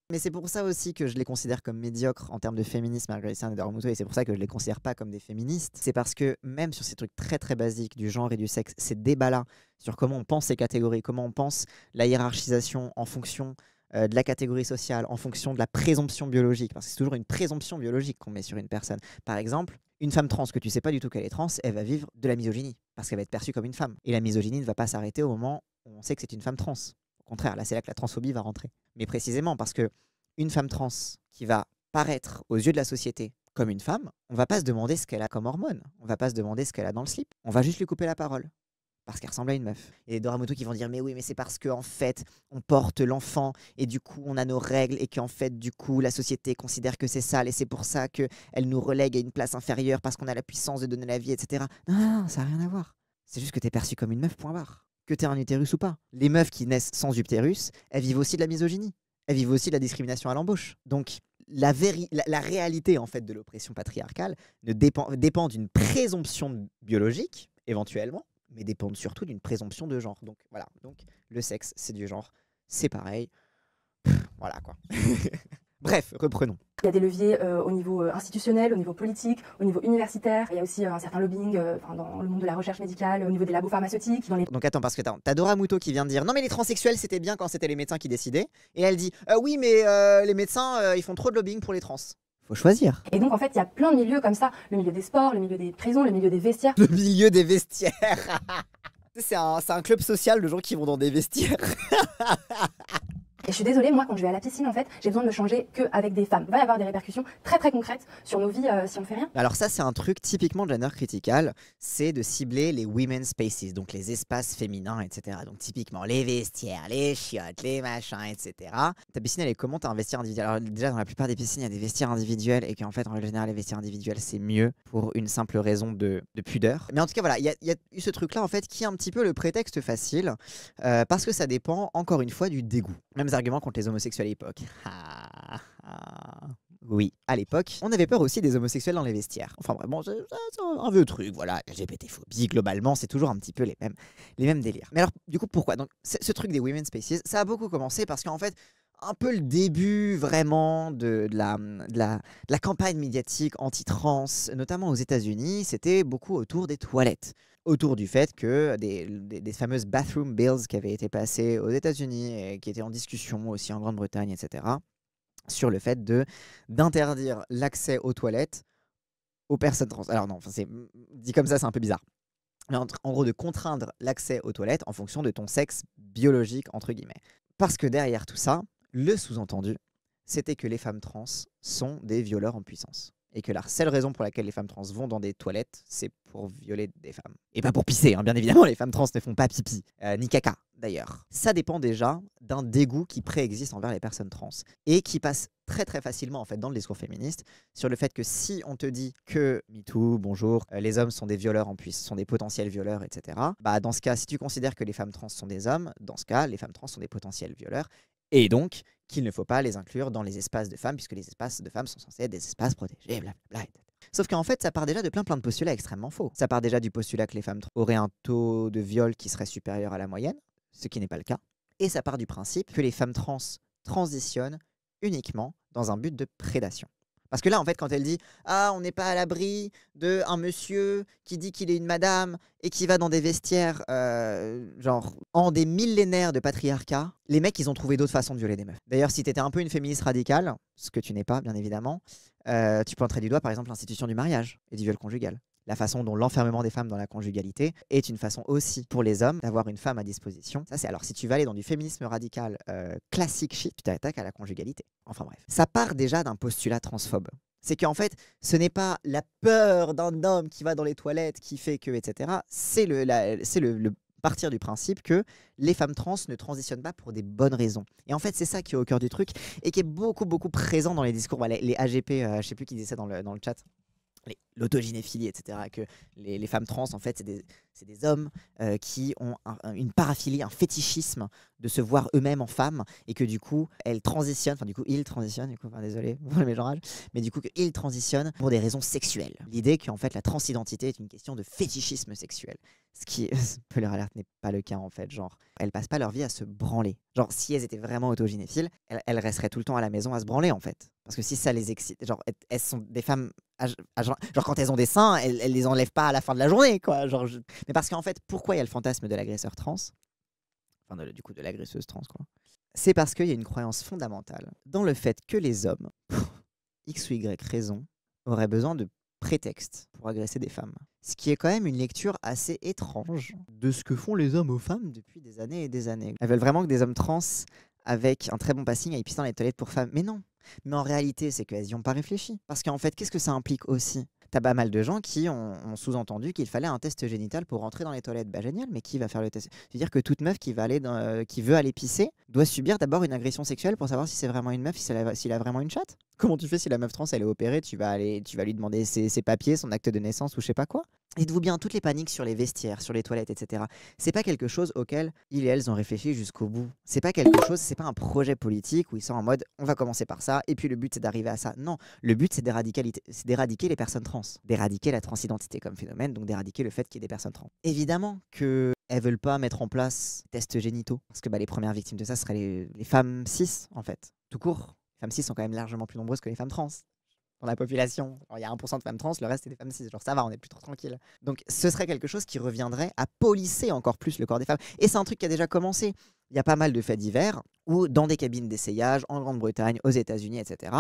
Mais c'est pour ça aussi que je les considère comme médiocres en termes de féminisme, Marguerite Saint et Doramuto, et c'est pour ça que je les considère pas comme des féministes. C'est parce que même sur ces trucs très basiques du genre et du sexe, ces débats-là sur comment on pense ces catégories, comment on pense la hiérarchisation en fonction de la catégorie sociale, en fonction de la présomption biologique, parce que c'est toujours une présomption biologique qu'on met sur une personne. Par exemple, une femme trans que tu sais pas du tout qu'elle est trans, elle va vivre de la misogynie, parce qu'elle va être perçue comme une femme. Et la misogynie ne va pas s'arrêter au moment où on sait que c'est une femme trans. Au contraire, là, c'est là que la transphobie va rentrer. Mais précisément parce que une femme trans qui va paraître aux yeux de la société comme une femme, on va pas se demander ce qu'elle a comme hormone. On va pas se demander ce qu'elle a dans le slip. On va juste lui couper la parole. Parce qu'elle ressemble à une meuf. Et les Doramuto qui vont dire mais oui, mais c'est parce qu'en fait, on porte l'enfant et du coup, on a nos règles et qu'en fait, du coup, la société considère que c'est sale et c'est pour ça qu'elle nous relègue à une place inférieure parce qu'on a la puissance de donner la vie, etc. Non, ça n'a rien à voir. C'est juste que t'es perçu comme une meuf, point barre. Que t'aies un utérus ou pas. Les meufs qui naissent sans utérus, elles vivent aussi de la misogynie. Elles vivent aussi de la discrimination à l'embauche. Donc, la réalité en fait de l'oppression patriarcale dépend d'une présomption biologique, éventuellement, mais dépend surtout d'une présomption de genre. Donc, voilà. Donc, le sexe, c'est du genre. C'est pareil. Voilà, quoi. Bref, reprenons. Il y a des leviers au niveau institutionnel, au niveau politique, au niveau universitaire. Il y a aussi un certain lobbying dans le monde de la recherche médicale, au niveau des labos pharmaceutiques. Donc attends, parce que t'as Doramuto qui vient de dire non mais les transsexuels c'était bien quand c'était les médecins qui décidaient. Et elle dit oui mais les médecins ils font trop de lobbying pour les trans. Faut choisir. Et donc en fait il y a plein de milieux comme ça. Le milieu des sports, le milieu des prisons, le milieu des vestiaires. Le milieu des vestiaires. C'est un club social de gens qui vont dans des vestiaires. Et je suis désolée, moi, quand je vais à la piscine, en fait, j'ai besoin de me changer qu'avec des femmes. Il va y avoir des répercussions très concrètes sur nos vies si on fait rien. Alors ça, c'est un truc typiquement gender critical, c'est de cibler les women's spaces, donc les espaces féminins, etc. Donc typiquement les vestiaires, les chiottes, les machins, etc. Ta piscine, elle est comment? T'as un vestiaire individuel? Alors déjà, dans la plupart des piscines, il y a des vestiaires individuels et qu'en fait, en règle générale, les vestiaires individuels, c'est mieux pour une simple raison de pudeur. Mais en tout cas, voilà, il y a eu ce truc-là, en fait, qui est un petit peu le prétexte facile, parce que ça dépend, encore une fois, du dégoût. Mêmes arguments contre les homosexuels à l'époque. Oui, à l'époque, on avait peur aussi des homosexuels dans les vestiaires. Enfin vraiment, c'est un vieux truc, voilà. La LGBT-phobie, globalement, c'est toujours un petit peu les mêmes délires. Mais alors, du coup, pourquoi? Donc, ce truc des women's spaces, ça a beaucoup commencé parce qu'en fait, un peu le début vraiment de la campagne médiatique anti-trans, notamment aux États-Unis, c'était beaucoup autour des toilettes. Autour du fait que des fameuses bathroom bills qui avaient été passées aux États-Unis et qui étaient en discussion aussi en Grande-Bretagne, etc., sur le fait d'interdire l'accès aux toilettes aux personnes trans. Alors non, dit comme ça, c'est un peu bizarre. Mais en gros, de contraindre l'accès aux toilettes en fonction de ton sexe biologique, entre guillemets. Parce que derrière tout ça, le sous-entendu, c'était que les femmes trans sont des violeurs en puissance. et que la seule raison pour laquelle les femmes trans vont dans des toilettes, c'est pour violer des femmes. Et pas pour pisser, hein, bien évidemment, les femmes trans ne font pas pipi, ni caca d'ailleurs. Ça dépend déjà d'un dégoût qui préexiste envers les personnes trans et qui passe très très facilement en fait dans le discours féministe sur le fait que si on te dit que MeToo, bonjour, les hommes sont des violeurs en puissance, sont des potentiels violeurs, etc. Bah dans ce cas, si tu considères que les femmes trans sont des hommes, dans ce cas, les femmes trans sont des potentiels violeurs et donc qu'il ne faut pas les inclure dans les espaces de femmes puisque les espaces de femmes sont censés être des espaces protégés, blablabla, etc. Sauf qu'en fait, ça part déjà de plein de postulats extrêmement faux. Ça part déjà du postulat que les femmes auraient un taux de viol qui serait supérieur à la moyenne, ce qui n'est pas le cas. Et ça part du principe que les femmes trans transitionnent uniquement dans un but de prédation. Parce que là, en fait, quand elle dit « Ah, on n'est pas à l'abri d'un monsieur qui dit qu'il est une madame et qui va dans des vestiaires, genre, en des millénaires de patriarcat », les mecs, ils ont trouvé d'autres façons de violer des meufs. D'ailleurs, si t'étais un peu une féministe radicale, ce que tu n'es pas, bien évidemment, tu pointerais du doigt, par exemple, l'institution du mariage et du viol conjugal. La façon dont l'enfermement des femmes dans la conjugalité est une façon aussi pour les hommes d'avoir une femme à disposition. Ça, c'est alors si tu vas aller dans du féminisme radical classique shit, tu t'attaques à la conjugalité. Enfin bref. Ça part déjà d'un postulat transphobe. C'est qu'en fait, ce n'est pas la peur d'un homme qui va dans les toilettes qui fait que, etc. C'est le partir du principe que les femmes trans ne transitionnent pas pour des bonnes raisons. Et en fait, c'est ça qui est au cœur du truc et qui est beaucoup présent dans les discours. Bah, les AGP, je ne sais plus qui disait ça dans le chat. L'autogynéphilie, etc. Que les femmes trans, en fait, c'est des hommes qui ont une paraphilie, un fétichisme de se voir eux-mêmes en femmes et que du coup, elles transitionnent, enfin du coup, ils transitionnent, du coup, enfin, désolé pour le mélange, mais du coup, qu'ils transitionnent pour des raisons sexuelles. L'idée qu'en fait, la transidentité est une question de fétichisme sexuel. Ce qui, spoiler alert, n'est pas le cas en fait. Genre, elles passent pas leur vie à se branler. Genre, si elles étaient vraiment autogynéphiles, elles resteraient tout le temps à la maison à se branler en fait. Parce que si ça les excite, genre, elles sont des femmes, genre quand elles ont des seins, elles les enlèvent pas à la fin de la journée, quoi. Genre, mais parce qu'en fait, pourquoi il y a le fantasme de l'agresseur trans, enfin du coup de l'agresseuse trans, quoi. C'est parce qu'il y a une croyance fondamentale dans le fait que les hommes, pour X ou Y raison, auraient besoin de prétexte pour agresser des femmes. Ce qui est quand même une lecture assez étrange de ce que font les hommes aux femmes depuis des années et des années. Elles veulent vraiment que des hommes trans avec un très bon passing aillent pisser dans les toilettes pour femmes. Mais non. Mais en réalité, c'est qu'elles n'y ont pas réfléchi. Parce qu'en fait, qu'est-ce que ça implique aussi ? T'as pas mal de gens qui ont sous-entendu qu'il fallait un test génital pour rentrer dans les toilettes. Bah génial, mais qui va faire le test ? C'est-à-dire que toute meuf qui veut aller pisser doit subir d'abord une agression sexuelle pour savoir si c'est vraiment une meuf, s'il a vraiment une chatte. Comment tu fais si la meuf trans elle est opérée ? Tu vas lui demander ses papiers, son acte de naissance ou je sais pas quoi. Dites-vous bien, toutes les paniques sur les vestiaires, sur les toilettes, etc. C'est pas quelque chose auquel ils et elles ont réfléchi jusqu'au bout. C'est pas quelque chose, c'est pas un projet politique où ils sont en mode on va commencer par ça et puis le but c'est d'arriver à ça. Non, le but c'est d'éradiquer les personnes trans, d'éradiquer la transidentité comme phénomène, donc d'éradiquer le fait qu'il y ait des personnes trans. Évidemment que elles veulent pas mettre en place tests génitaux parce que les premières victimes de ça seraient les femmes cis en fait, tout court. Les femmes cis sont quand même largement plus nombreuses que les femmes trans. Dans la population, il y a 1% de femmes trans, le reste c'est des femmes cis. Genre ça va, on est plus trop tranquille. Donc ce serait quelque chose qui reviendrait à polisser encore plus le corps des femmes. Et c'est un truc qui a déjà commencé. Il y a pas mal de faits divers où dans des cabines d'essayage, en Grande-Bretagne, aux États-Unis, etc.,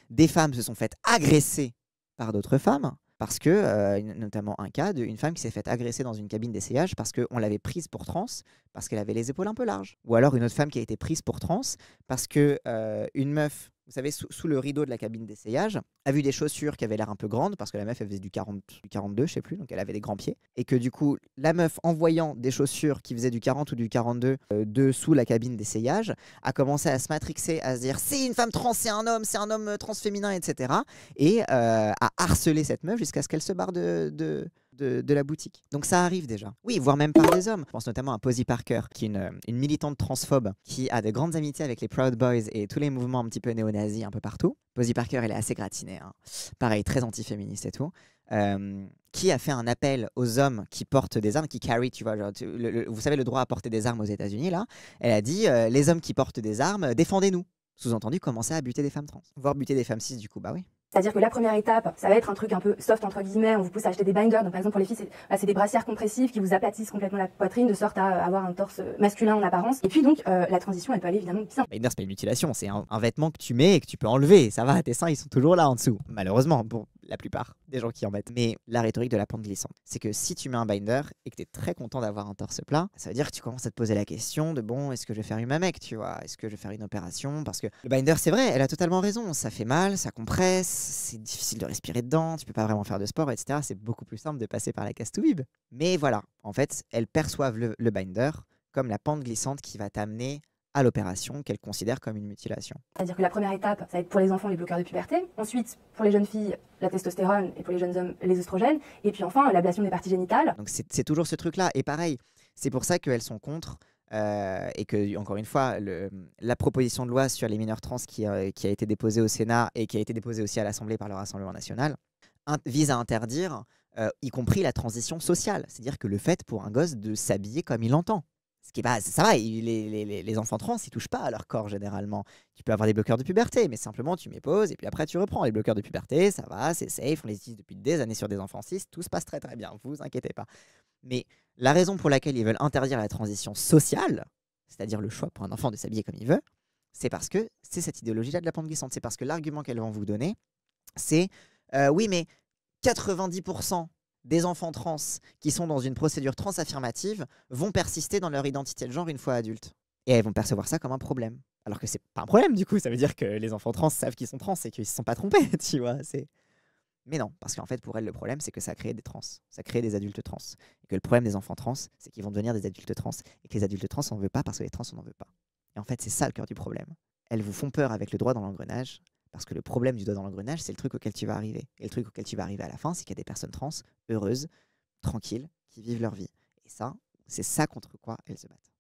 des femmes se sont faites agresser par d'autres femmes. Parce que, notamment un cas d'une femme qui s'est faite agresser dans une cabine d'essayage parce qu'on l'avait prise pour trans, parce qu'elle avait les épaules un peu larges. Ou alors une autre femme qui a été prise pour trans parce que une meuf, vous savez, sous le rideau de la cabine d'essayage, a vu des chaussures qui avaient l'air un peu grandes, parce que la meuf, elle faisait du 42, je sais plus, donc elle avait des grands pieds. Et que du coup, la meuf, en voyant des chaussures qui faisaient du 40 ou du 42 dessous la cabine d'essayage, a commencé à se matrixer, à se dire « c'est une femme trans, c'est un homme transféminin, etc. » Et à harceler cette meuf jusqu'à ce qu'elle se barre de la boutique. Donc ça arrive déjà. Oui, voire même par des hommes. Je pense notamment à Posy Parker, qui est une militante transphobe, qui a de grandes amitiés avec les Proud Boys et tous les mouvements un petit peu néo-nazis un peu partout. Posy Parker, elle est assez gratinée. Hein. Pareil, très anti-féministe et tout. Qui a fait un appel aux hommes qui portent des armes, qui carry, tu vois, genre, vous savez, le droit à porter des armes aux États-Unis, là. Elle a dit, les hommes qui portent des armes, défendez-nous. Sous-entendu, commencer à buter des femmes trans. Voire buter des femmes cis, du coup, bah oui. C'est-à-dire que la première étape, ça va être un truc un peu soft entre guillemets, on vous pousse à acheter des bangers. Donc par exemple pour les filles, c'est des brassières compressives qui vous aplatissent complètement la poitrine de sorte à avoir un torse masculin en apparence. Et puis donc la transition, elle peut aller évidemment bien. C'est pas une mutilation, c'est un vêtement que tu mets et que tu peux enlever. Ça va, tes seins ils sont toujours là en dessous. Malheureusement, la plupart des gens qui en mettent. Mais la rhétorique de la pente glissante, c'est que si tu mets un binder et que tu es très content d'avoir un torse plat, ça veut dire que tu commences à te poser la question de bon, est-ce que je vais faire une mamecte, tu vois? Est-ce que je vais faire une opération? Parce que le binder, c'est vrai, elle a totalement raison. Ça fait mal, ça compresse, c'est difficile de respirer dedans, tu peux pas vraiment faire de sport, etc. C'est beaucoup plus simple de passer par la case to bib. Mais voilà, en fait, elles perçoivent le binder comme la pente glissante qui va t'amener à l'opération qu'elles considèrent comme une mutilation. C'est-à-dire que la première étape, ça va être pour les enfants les bloqueurs de puberté. Ensuite, pour les jeunes filles, la testostérone et pour les jeunes hommes, les œstrogènes. Et puis enfin, l'ablation des parties génitales. Donc c'est toujours ce truc-là. Et pareil, c'est pour ça qu'elles sont contre et que, encore une fois, la proposition de loi sur les mineurs trans qui a été déposée au Sénat et qui a été déposée aussi à l'Assemblée par le Rassemblement national vise à interdire, y compris la transition sociale. C'est-à-dire que le fait pour un gosse de s'habiller comme il entend. Ce qui est pas, ça va, les enfants trans, ils touchent pas à leur corps généralement. Tu peux avoir des bloqueurs de puberté, mais simplement tu mets pause et puis après tu reprends. Les bloqueurs de puberté, ça va, c'est safe, on les utilise depuis des années sur des enfants cis, tout se passe très très bien, vous inquiétez pas. Mais la raison pour laquelle ils veulent interdire la transition sociale, c'est-à-dire le choix pour un enfant de s'habiller comme il veut, c'est parce que c'est cette idéologie-là de la pente glissante. C'est parce que l'argument qu'elles vont vous donner, c'est oui, mais 90% des enfants trans qui sont dans une procédure transaffirmative vont persister dans leur identité de genre une fois adultes. Et elles vont percevoir ça comme un problème. Alors que c'est pas un problème du coup, ça veut dire que les enfants trans savent qu'ils sont trans et qu'ils se sont pas trompés, tu vois. Mais non, parce qu'en fait pour elles le problème c'est que ça crée des trans, ça crée des adultes trans. Et que le problème des enfants trans, c'est qu'ils vont devenir des adultes trans. Et que les adultes trans on n'en veut pas parce que les trans on n'en veut pas. Et en fait c'est ça le cœur du problème. Elles vous font peur avec le doigt dans l'engrenage. Parce que le problème du doigt dans l'engrenage, c'est le truc auquel tu vas arriver. Et le truc auquel tu vas arriver à la fin, c'est qu'il y a des personnes trans, heureuses, tranquilles, qui vivent leur vie. Et ça, c'est ça contre quoi elles se battent.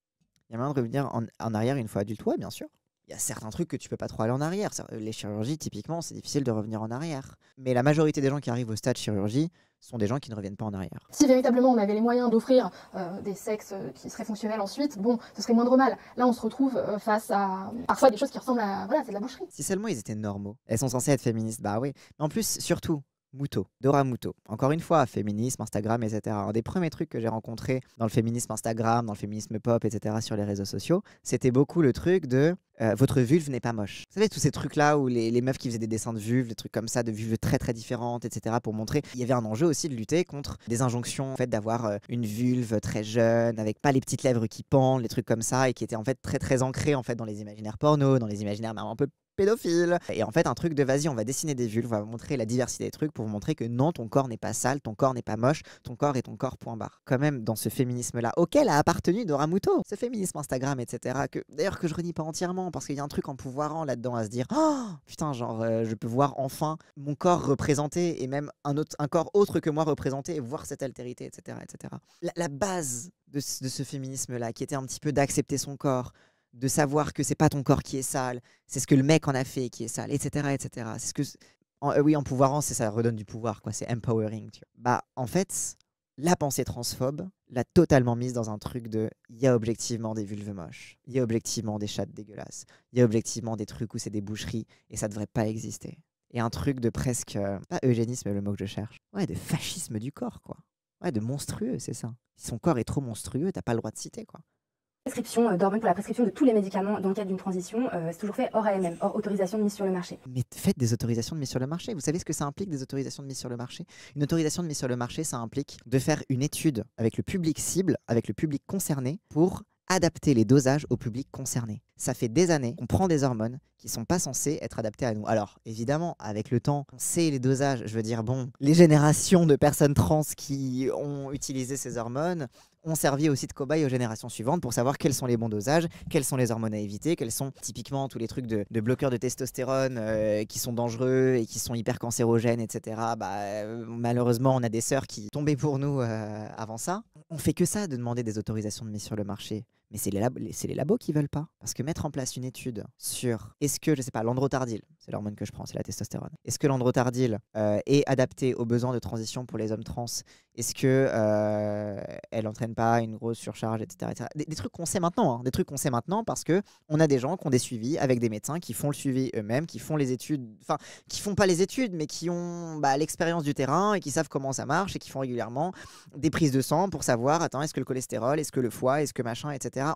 Il y a moyen de revenir en arrière une fois adulte, ouais, bien sûr. Il y a certains trucs que tu peux pas trop aller en arrière. Les chirurgies, typiquement, c'est difficile de revenir en arrière. Mais la majorité des gens qui arrivent au stade chirurgie sont des gens qui ne reviennent pas en arrière. Si véritablement on avait les moyens d'offrir des sexes qui seraient fonctionnels ensuite, bon, ce serait moindre mal. Là, on se retrouve face à parfois des choses qui ressemblent à... Voilà, c'est de la boucherie. Si seulement ils étaient normaux. Elles sont censées être féministes, bah oui. Mais en plus, surtout, Muto, Dora Muto. Encore une fois, féminisme, Instagram, etc. Un des premiers trucs que j'ai rencontrés dans le féminisme Instagram, dans le féminisme pop, etc. sur les réseaux sociaux, c'était beaucoup le truc de votre vulve n'est pas moche. Vous savez, tous ces trucs-là où les meufs qui faisaient des dessins de vulve, des trucs comme ça, de vulves très très différentes, etc. pour montrer. Il y avait un enjeu aussi de lutter contre des injonctions, en fait, d'avoir une vulve très jeune, avec pas les petites lèvres qui pendent, les trucs comme ça, et qui étaient en fait très très ancrés en fait dans les imaginaires porno, dans les imaginaires même un peu pédophile. Et en fait, un truc de vas-y, on va dessiner des vulves, on va montrer la diversité des trucs pour vous montrer que non, ton corps n'est pas sale, ton corps n'est pas moche, ton corps est ton corps, point barre. Quand même, dans ce féminisme-là, auquel a appartenu Dora Muto, ce féminisme Instagram, etc., d'ailleurs que je renie pas entièrement, parce qu'il y a un truc empouvoirant là-dedans à se dire oh putain, genre, je peux voir enfin mon corps représenté et même un corps autre que moi représenté et voir cette altérité, etc., etc. La base de ce féminisme-là, qui était un petit peu d'accepter son corps, de savoir que c'est pas ton corps qui est sale, c'est ce que le mec en a fait qui est sale, etc., etc. C'est ce que oui, empouvoirant, c'est ça redonne du pouvoir, quoi. C'est empowering. Tu vois. Bah, en fait, la pensée transphobe l'a totalement mise dans un truc de il y a objectivement des vulves moches, il y a objectivement des chattes dégueulasses, il y a objectivement des trucs où c'est des boucheries et ça devrait pas exister. Et un truc de presque pas eugénisme, le mot que je cherche. Ouais, de fascisme du corps, quoi. Ouais, de monstrueux, c'est ça. Si son corps est trop monstrueux, t'as pas le droit de citer, quoi. Prescription d'hormones pour la prescription de tous les médicaments dans le cadre d'une transition, c'est toujours fait hors AMM, hors autorisation de mise sur le marché. Mais faites des autorisations de mise sur le marché. Vous savez ce que ça implique, des autorisations de mise sur le marché? Une autorisation de mise sur le marché, ça implique de faire une étude avec le public cible, avec le public concerné, pour adapter les dosages au public concerné. Ça fait des années qu'on prend des hormones qui sont pas censées être adaptées à nous. Alors, évidemment, avec le temps, on sait les dosages. Je veux dire, bon, les générations de personnes trans qui ont utilisé ces hormones ont servi aussi de cobaye aux générations suivantes pour savoir quels sont les bons dosages, quelles sont les hormones à éviter, quels sont typiquement tous les trucs de bloqueurs de testostérone qui sont dangereux et qui sont hyper cancérogènes, etc. Malheureusement, on a des sœurs qui tombaient pour nous avant ça. On fait que ça de demander des autorisations de mise sur le marché. Mais c'est les labos qui veulent pas. Parce que mettre en place une étude sur est-ce que, je sais pas, l'androtardil, c'est l'hormone que je prends, c'est la testostérone. Est-ce que l'androtardil est adapté aux besoins de transition pour les hommes trans? Est-ce que elle entraîne pas une grosse surcharge, etc. etc. Des trucs qu'on sait maintenant, hein, des trucs qu'on sait maintenant parce que on a des gens qui ont des suivis avec des médecins qui font le suivi eux-mêmes, qui font les études, enfin, qui font pas les études, mais qui ont l'expérience du terrain et qui savent comment ça marche et qui font régulièrement des prises de sang pour savoir, attends, est-ce que le cholestérol, est-ce que le foie, est-ce que machin, etc. etc.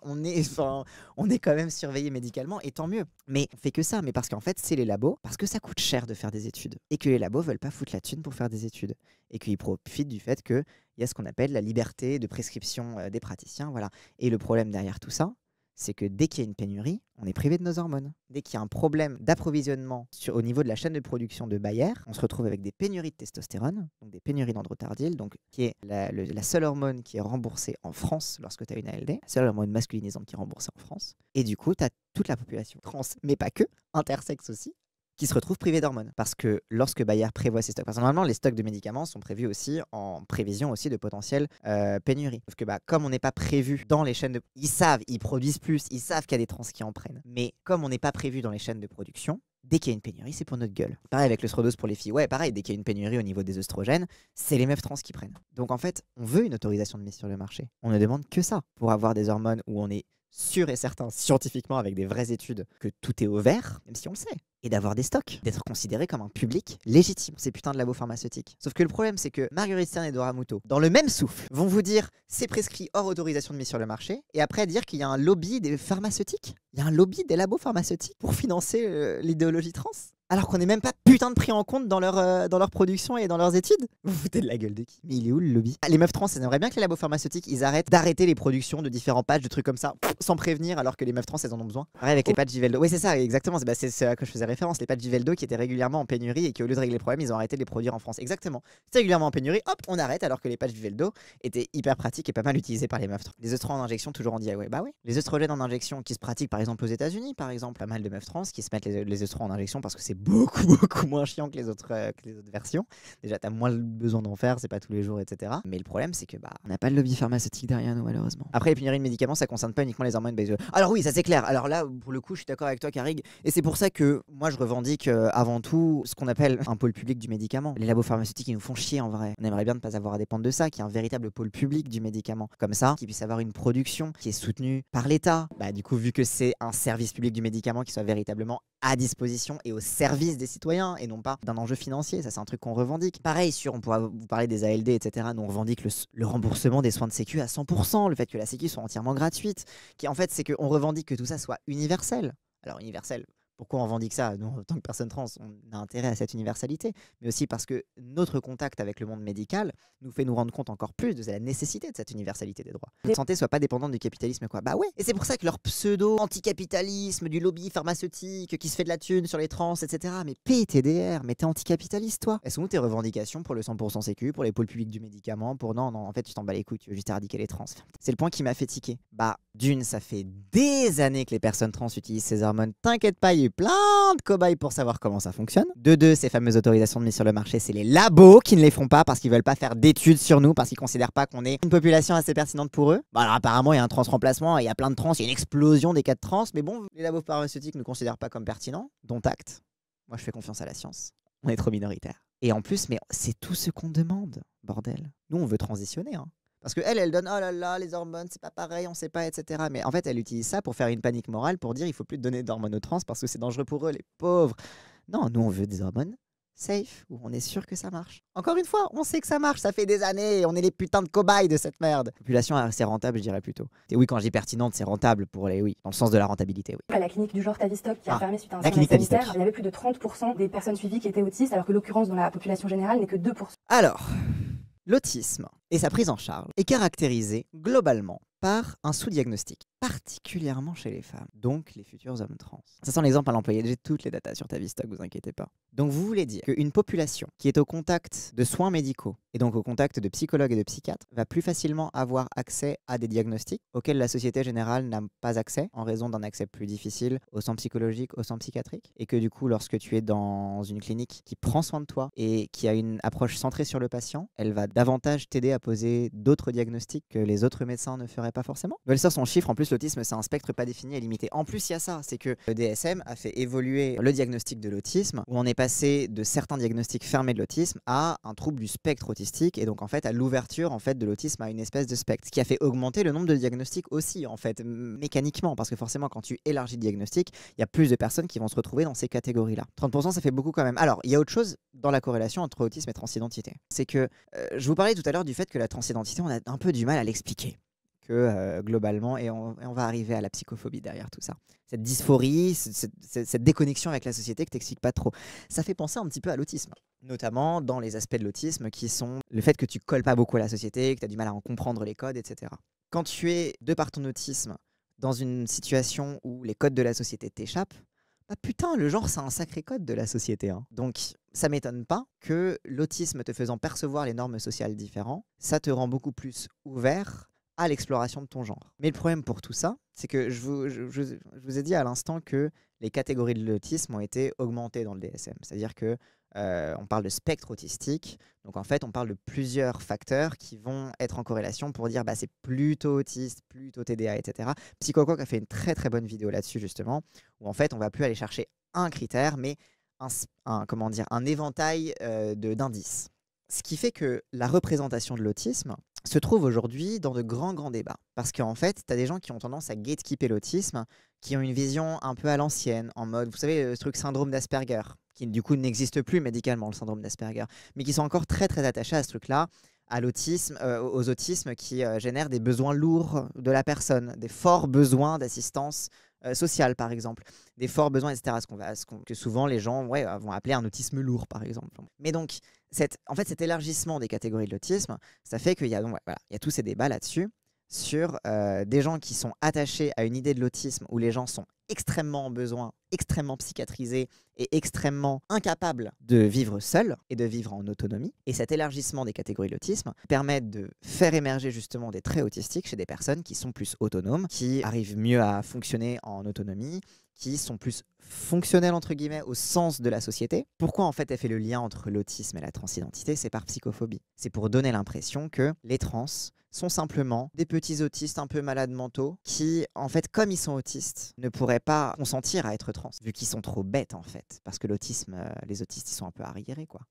On est quand même surveillé médicalement, et tant mieux. Mais on fait que ça, mais parce qu'en fait, c'est les labos, parce que ça coûte cher de faire des études. Et que les labos veulent pas foutre la thune pour faire des études. Et qu'ils profitent du fait qu'il y a ce qu'on appelle la liberté de prescription des praticiens. Voilà. Et le problème derrière tout ça, c'est que dès qu'il y a une pénurie, on est privé de nos hormones. Dès qu'il y a un problème d'approvisionnement au niveau de la chaîne de production de Bayer, on se retrouve avec des pénuries de testostérone, donc des pénuries d'androtardyle, donc qui est la seule hormone qui est remboursée en France lorsque tu as une ALD, la seule hormone masculinisante qui est remboursée en France. Et du coup, tu as toute la population trans, mais pas que, intersexe aussi, qui se retrouvent privés d'hormones. Parce que lorsque Bayer prévoit ses stocks, parce que normalement les stocks de médicaments sont prévus aussi en prévision aussi de potentielles pénuries. Sauf que comme on n'est pas prévu dans les chaînes de... Ils savent, ils produisent plus, ils savent qu'il y a des trans qui en prennent. Mais comme on n'est pas prévu dans les chaînes de production, dès qu'il y a une pénurie, c'est pour notre gueule. Pareil avec le Strodose pour les filles. Ouais, pareil, dès qu'il y a une pénurie au niveau des œstrogènes, c'est les meufs trans qui prennent. Donc en fait, on veut une autorisation de mise sur le marché. On ne demande que ça pour avoir des hormones où on est sûr et certain, scientifiquement, avec des vraies études, que tout est au vert, même si on le sait, et d'avoir des stocks, d'être considéré comme un public légitime, ces putains de labos pharmaceutiques. Sauf que le problème, c'est que Marguerite Stern et Dora Muto, dans le même souffle, vont vous dire c'est prescrit hors autorisation de mise sur le marché, et après dire qu'il y a un lobby des pharmaceutiques. Il y a un lobby des labos pharmaceutiques pour financer l'idéologie trans. Alors qu'on n'est même pas putain de pris en compte dans leur production et dans leurs études. Vous vous foutez de la gueule de qui? Mais il est où le lobby? Les meufs trans, elles aimeraient bien que les labos pharmaceutiques, ils arrêtent d'arrêter les productions de différents patchs, de trucs comme ça, sans prévenir, alors que les meufs trans, elles en ont besoin. Pareil avec les patchs Giveldo. Oui, c'est ça, exactement. C'est à quoi je faisais référence. Les patchs Giveldo qui étaient régulièrement en pénurie et qui, au lieu de régler les problèmes, ils ont arrêté de les produire en France. Exactement. C'est régulièrement en pénurie, hop, on arrête, alors que les patchs Giveldo étaient hyper pratiques et pas mal utilisés par les meufs trans. Les œstrogènes en injection, toujours en DIY. Bah oui. Les œstrogènes en injection qui se pratiquent par exemple aux États-Unis, par exemple, pas mal de meufs trans qui se mettent les œstrogènes en injection parce que c'est beaucoup moins chiant que les autres versions. Déjà, t'as moins besoin d'en faire, c'est pas tous les jours, etc. Mais le problème, c'est que on n'a pas le lobby pharmaceutique derrière nous, malheureusement. Après, les pénuries de médicaments, ça concerne pas uniquement les hormones. Alors oui, ça c'est clair. Alors là, pour le coup, je suis d'accord avec toi, Carrig. Et c'est pour ça que moi, je revendique avant tout ce qu'on appelle un pôle public du médicament. Les labos pharmaceutiques, ils nous font chier en vrai. On aimerait bien ne pas avoir à dépendre de ça, qu'il y ait un véritable pôle public du médicament. Comme ça, qu'il puisse avoir une production qui est soutenue par l'État. Du coup, vu que c'est un service public du médicament qui soit véritablement à disposition et au service des citoyens et non pas d'un enjeu financier, ça c'est un truc qu'on revendique. Pareil, on pourra vous parler des ALD, etc. Nous on revendique le remboursement des soins de sécu à 100%, le fait que la sécu soit entièrement gratuite, qui en fait c'est qu'on revendique que tout ça soit universel. Alors universel, pourquoi on revendique ça? Nous, en tant que personne trans, on a intérêt à cette universalité, mais aussi parce que notre contact avec le monde médical nous fait nous rendre compte encore plus de la nécessité de cette universalité des droits. Notre santé soit pas dépendante du capitalisme, quoi. Bah ouais. Et c'est pour ça que leur pseudo-anticapitalisme, du lobby pharmaceutique qui se fait de la thune sur les trans, etc. Mais PTDR, mais t'es anticapitaliste, toi. Elles sont où tes revendications pour le 100% sécu, pour les pôles publics du médicament, pour non, en fait, tu t'en bats les couilles, tu veux juste éradiquer les trans. C'est le point qui m'a fait tiquer. D'une, ça fait des années que les personnes trans utilisent ces hormones. T'inquiète pas, il y a eu plein de cobayes pour savoir comment ça fonctionne. De deux, ces fameuses autorisations de mise sur le marché, c'est les labos qui ne les font pas parce qu'ils veulent pas faire d'études sur nous, parce qu'ils considèrent pas qu'on est une population assez pertinente pour eux. Alors apparemment, il y a un trans-remplacement, il y a plein de trans, il y a une explosion des cas de trans, mais bon, les labos pharmaceutiques ne considèrent pas comme pertinents, dont acte. Moi, je fais confiance à la science. On est trop minoritaire. Et en plus, mais c'est tout ce qu'on demande, bordel. Nous, on veut transitionner, hein. Parce qu'elle donne, oh là là, les hormones, c'est pas pareil, on sait pas, etc. Mais en fait, elle utilise ça pour faire une panique morale, pour dire il faut plus donner d'hormones aux trans parce que c'est dangereux pour eux, les pauvres. Non, nous, on veut des hormones safe, où on est sûr que ça marche. Encore une fois, on sait que ça marche, ça fait des années, on est les putains de cobayes de cette merde. Population assez rentable, je dirais plutôt. Et oui, quand je dis pertinente, c'est rentable pour les oui, dans le sens de la rentabilité, oui. À la clinique du genre Tavistock qui a fermé suite à un la scandale clinique sanitaire, Tavistock. il y avait plus de 30% des personnes suivies qui étaient autistes, alors que l'occurrence dans la population générale n'est que 2%. Alors, l'autisme et sa prise en charge est caractérisé globalement par un sous-diagnostic, particulièrement chez les femmes, donc les futurs hommes trans. Ça sent l'exemple à l'employé, j'ai toutes les datas sur Tavistock, vous inquiétez pas. Donc vous voulez dire qu'une population qui est au contact de soins médicaux, et donc au contact de psychologues et de psychiatres, va plus facilement avoir accès à des diagnostics auxquels la société générale n'a pas accès, en raison d'un accès plus difficile aux soins psychologiques, aux soins psychiatriques, et que du coup, lorsque tu es dans une clinique qui prend soin de toi et qui a une approche centrée sur le patient, elle va davantage t'aider à poser d'autres diagnostics que les autres médecins ne feraient pas forcément. Elle sort son chiffre, en plus l'autisme c'est un spectre pas défini et limité. En plus il y a ça, c'est que le DSM a fait évoluer le diagnostic de l'autisme, où on est passé de certains diagnostics fermés de l'autisme à un trouble du spectre autistique, et donc en fait à l'ouverture en fait de l'autisme à une espèce de spectre, ce qui a fait augmenter le nombre de diagnostics aussi en fait, mécaniquement, parce que forcément quand tu élargis le diagnostic, il y a plus de personnes qui vont se retrouver dans ces catégories-là. 30% ça fait beaucoup quand même. Alors il y a autre chose dans la corrélation entre autisme et transidentité, c'est que je vous parlais tout à l'heure du fait que la transidentité on a un peu du mal à l'expliquer. que globalement, et on va arriver à la psychophobie derrière tout ça. Cette dysphorie, cette déconnexion avec la société que t'expliques pas trop. Ça fait penser un petit peu à l'autisme, notamment dans les aspects de l'autisme qui sont le fait que tu colles pas beaucoup à la société, que tu as du mal à en comprendre les codes, etc. Quand tu es, de par ton autisme, dans une situation où les codes de la société t'échappent, bah putain, le genre, c'est un sacré code de la société, hein. Donc, ça m'étonne pas que l'autisme te faisant percevoir les normes sociales différentes, ça te rend beaucoup plus ouvert à l'exploration de ton genre. Mais le problème pour tout ça, c'est que je vous ai dit à l'instant que les catégories de l'autisme ont été augmentées dans le DSM. C'est-à-dire que on parle de spectre autistique. Donc en fait, on parle de plusieurs facteurs qui vont être en corrélation pour dire bah, c'est plutôt autiste, plutôt TDA, etc. Psychoquoc a fait une très très bonne vidéo là-dessus justement, où en fait, on va plus aller chercher un critère, mais un éventail d'indices. Ce qui fait que la représentation de l'autisme se trouve aujourd'hui dans de grands débats. Parce qu'en fait, tu as des gens qui ont tendance à gatekeeper l'autisme, qui ont une vision un peu à l'ancienne, en mode, vous savez, ce truc syndrome d'Asperger, qui du coup n'existe plus médicalement, le syndrome d'Asperger, mais qui sont encore très très attachés à ce truc-là, à l'autisme, aux autismes qui génèrent des besoins lourds de la personne, des forts besoins d'assistance sociale, par exemple, des forts besoins, etc. Que souvent les gens vont appeler un autisme lourd, par exemple. Mais donc, en fait, cet élargissement des catégories de l'autisme, ça fait qu'il y a, il y a tous ces débats là-dessus, sur des gens qui sont attachés à une idée de l'autisme où les gens sont extrêmement en besoin, extrêmement psychiatrisés et extrêmement incapables de vivre seuls et de vivre en autonomie. Et cet élargissement des catégories de l'autisme permet de faire émerger justement des traits autistiques chez des personnes qui sont plus autonomes, qui arrivent mieux à fonctionner en autonomie, qui sont plus fonctionnelles entre guillemets au sens de la société. Pourquoi en fait elle fait le lien entre l'autisme et la transidentité? C'est par psychophobie. C'est pour donner l'impression que les trans sont simplement des petits autistes un peu malades mentaux qui, en fait, comme ils sont autistes, ne pourraient pas consentir à être trans, vu qu'ils sont trop bêtes, en fait. Parce que l'autisme, les autistes, ils sont un peu arriérés, quoi.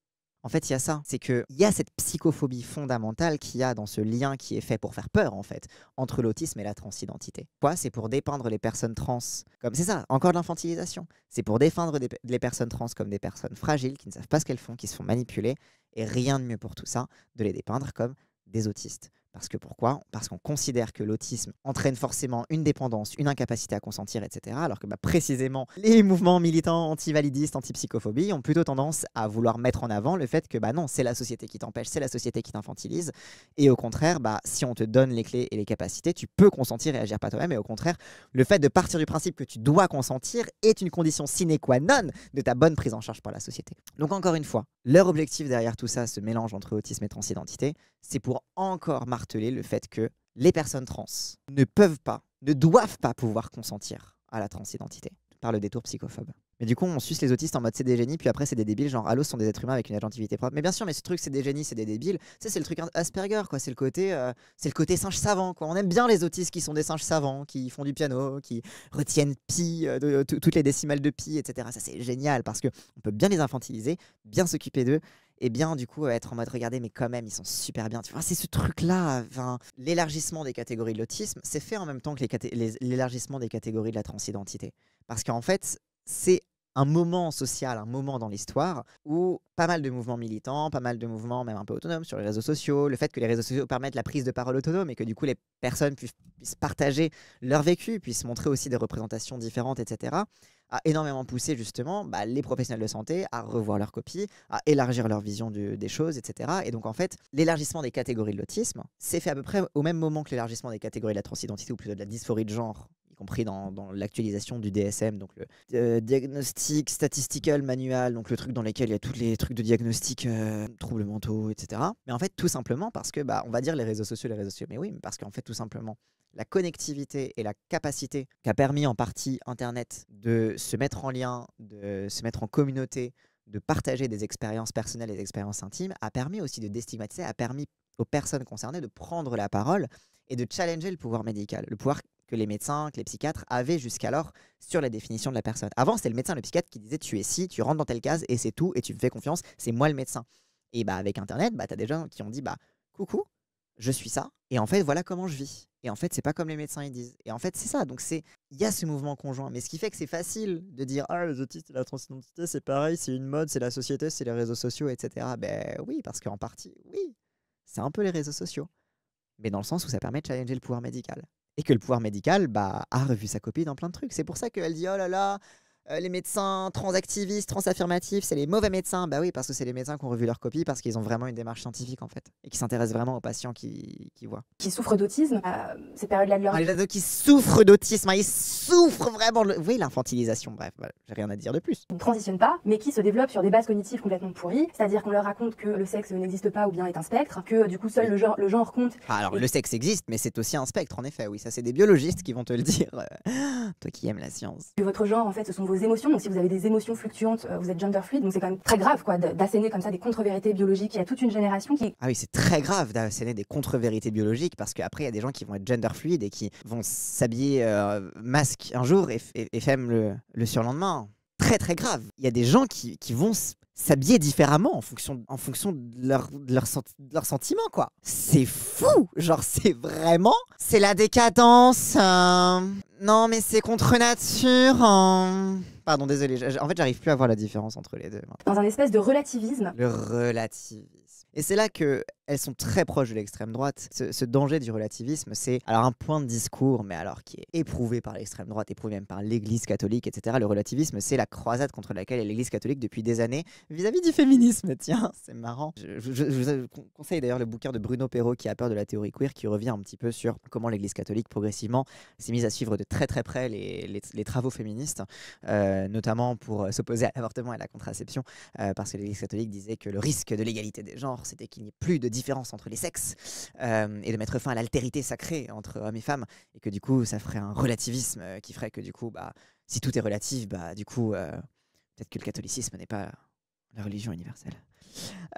En fait, il y a ça. C'est qu'il y a cette psychophobie fondamentale qu'il y a dans ce lien qui est fait pour faire peur, en fait, entre l'autisme et la transidentité. Quoi? C'est pour dépeindre les personnes trans comme... C'est ça, encore de l'infantilisation. C'est pour dépeindre les personnes trans comme des personnes fragiles, qui ne savent pas ce qu'elles font, qui se font manipuler. Et rien de mieux pour tout ça, de les dépeindre comme des autistes. Parce que pourquoi? Parce qu'on considère que l'autisme entraîne forcément une dépendance, une incapacité à consentir, etc. Alors que précisément, les mouvements militants anti-validistes, anti-psychophobie ont plutôt tendance à vouloir mettre en avant le fait que non, c'est la société qui t'empêche, c'est la société qui t'infantilise. Et au contraire, si on te donne les clés et les capacités, tu peux consentir et agir par toi-même. Et au contraire, le fait de partir du principe que tu dois consentir est une condition sine qua non de ta bonne prise en charge par la société. Donc encore une fois, leur objectif derrière tout ça, ce mélange entre autisme et transidentité, c'est pour encore marteler le fait que les personnes trans ne doivent pas pouvoir consentir à la transidentité par le détour psychophobe. Mais du coup, on suce les autistes en mode c'est des génies, puis après c'est des débiles, genre allô, ce sont des êtres humains avec une agentivité propre. Mais bien sûr, mais ce truc c'est des génies, c'est des débiles. C'est le truc Asperger, quoi. C'est le côté singe savant, quoi. On aime bien les autistes qui sont des singes savants, qui font du piano, qui retiennent pi, toutes les décimales de pi, etc. Ça c'est génial parce que on peut bien les infantiliser, bien s'occuper d'eux. Et bien du coup être en mode regardez mais quand même ils sont super bien. C'est ce truc là, l'élargissement des catégories de l'autisme, c'est fait en même temps que l'élargissement des catégories de la transidentité. Parce qu'en fait c'est un moment social, un moment dans l'histoire où pas mal de mouvements militants, pas mal de mouvements même un peu autonomes sur les réseaux sociaux, le fait que les réseaux sociaux permettent la prise de parole autonome et que du coup les personnes puissent partager leur vécu, puissent montrer aussi des représentations différentes, etc., a énormément poussé justement les professionnels de santé à revoir leur copie, à élargir leur vision des choses, etc. Et donc en fait, l'élargissement des catégories de l'autisme s'est fait à peu près au même moment que l'élargissement des catégories de la transidentité ou plutôt de la dysphorie de genre, y compris dans l'actualisation du DSM, donc le Diagnostic Statistical Manual, donc le truc dans lequel il y a tous les trucs de diagnostic, troubles mentaux, etc. Mais en fait, tout simplement parce que, on va dire les réseaux sociaux, mais oui, mais parce qu'en fait, tout simplement, la connectivité et la capacité qu'a permis en partie Internet de se mettre en lien, de se mettre en communauté, de partager des expériences personnelles et des expériences intimes, a permis aussi de déstigmatiser, a permis aux personnes concernées de prendre la parole et de challenger le pouvoir médical, le pouvoir que les médecins, que les psychiatres avaient jusqu'alors sur la définition de la personne. Avant, c'était le médecin, le psychiatre qui disait tu es ci, tu rentres dans telle case et c'est tout et tu me fais confiance, c'est moi le médecin. Et avec Internet, tu as des gens qui ont dit coucou, je suis ça et en fait voilà comment je vis. Et en fait, c'est pas comme les médecins ils disent. Et en fait, c'est ça. Donc il y a ce mouvement conjoint. Mais ce qui fait que c'est facile de dire les autistes et la transidentité, c'est pareil, c'est une mode, c'est la société, c'est les réseaux sociaux, etc. Oui, parce qu'en partie, oui, c'est un peu les réseaux sociaux. mais dans le sens où ça permet de challenger le pouvoir médical. Et que le pouvoir médical a revu sa copie dans plein de trucs. C'est pour ça qu'elle dit oh là là, les médecins transactivistes, transaffirmatifs, c'est les mauvais médecins. Bah oui, parce que c'est les médecins qui ont revu leur copie parce qu'ils ont vraiment une démarche scientifique en fait. Et qui s'intéressent vraiment aux patients qui voient. Qui souffrent d'autisme à ces périodes-là de leur vie. Les ados qui souffrent d'autisme, ils souffrent vraiment. Oui, l'infantilisation, bref, voilà, j'ai rien à dire de plus. Qui ne transitionnent pas, mais qui se développent sur des bases cognitives complètement pourries. C'est-à-dire qu'on leur raconte que le sexe n'existe pas ou bien est un spectre, que du coup seul le genre compte. Alors le sexe existe, mais c'est aussi un spectre en effet, oui, ça c'est des biologistes qui vont te le dire. Toi qui aimes la science. Que votre genre en fait ce sont vos émotions, donc si vous avez des émotions fluctuantes, vous êtes gender fluid, donc c'est quand même très grave quoi d'asséner comme ça des contre-vérités biologiques. Il y a toute une génération qui... Ah oui, c'est très grave d'asséner des contre-vérités biologiques parce qu'après il y a des gens qui vont être gender fluid et qui vont s'habiller masque un jour et femme le surlendemain. Très très grave. Il y a des gens qui vont s'habiller différemment en fonction de leurs sentiments quoi. C'est fou, genre c'est la décadence. Non mais c'est contre nature. Pardon, désolé. En fait, j'arrive plus à voir la différence entre les deux. Dans un espèce de relativisme. Le relativisme. Et c'est là qu'elles sont très proches de l'extrême droite. Ce danger du relativisme, c'est alors un point de discours, mais alors qui est éprouvé par l'extrême droite, éprouvé même par l'Église catholique, etc. Le relativisme, c'est la croisade contre laquelle est l'Église catholique depuis des années vis-à-vis du féminisme. Tiens, c'est marrant. Je vous conseille d'ailleurs le bouquin de Bruno Perrault qui a peur de la théorie queer, qui revient un petit peu sur comment l'Église catholique progressivement s'est mise à suivre de très très près les travaux féministes, notamment pour s'opposer à l'avortement et à la contraception, parce que l'Église catholique disait que le risque de l'égalité des genres, c'était qu'il n'y ait plus de différence entre les sexes et de mettre fin à l'altérité sacrée entre hommes et femmes, et que du coup ça ferait un relativisme qui ferait que du coup si tout est relatif, du coup peut-être que le catholicisme n'est pas la religion universelle.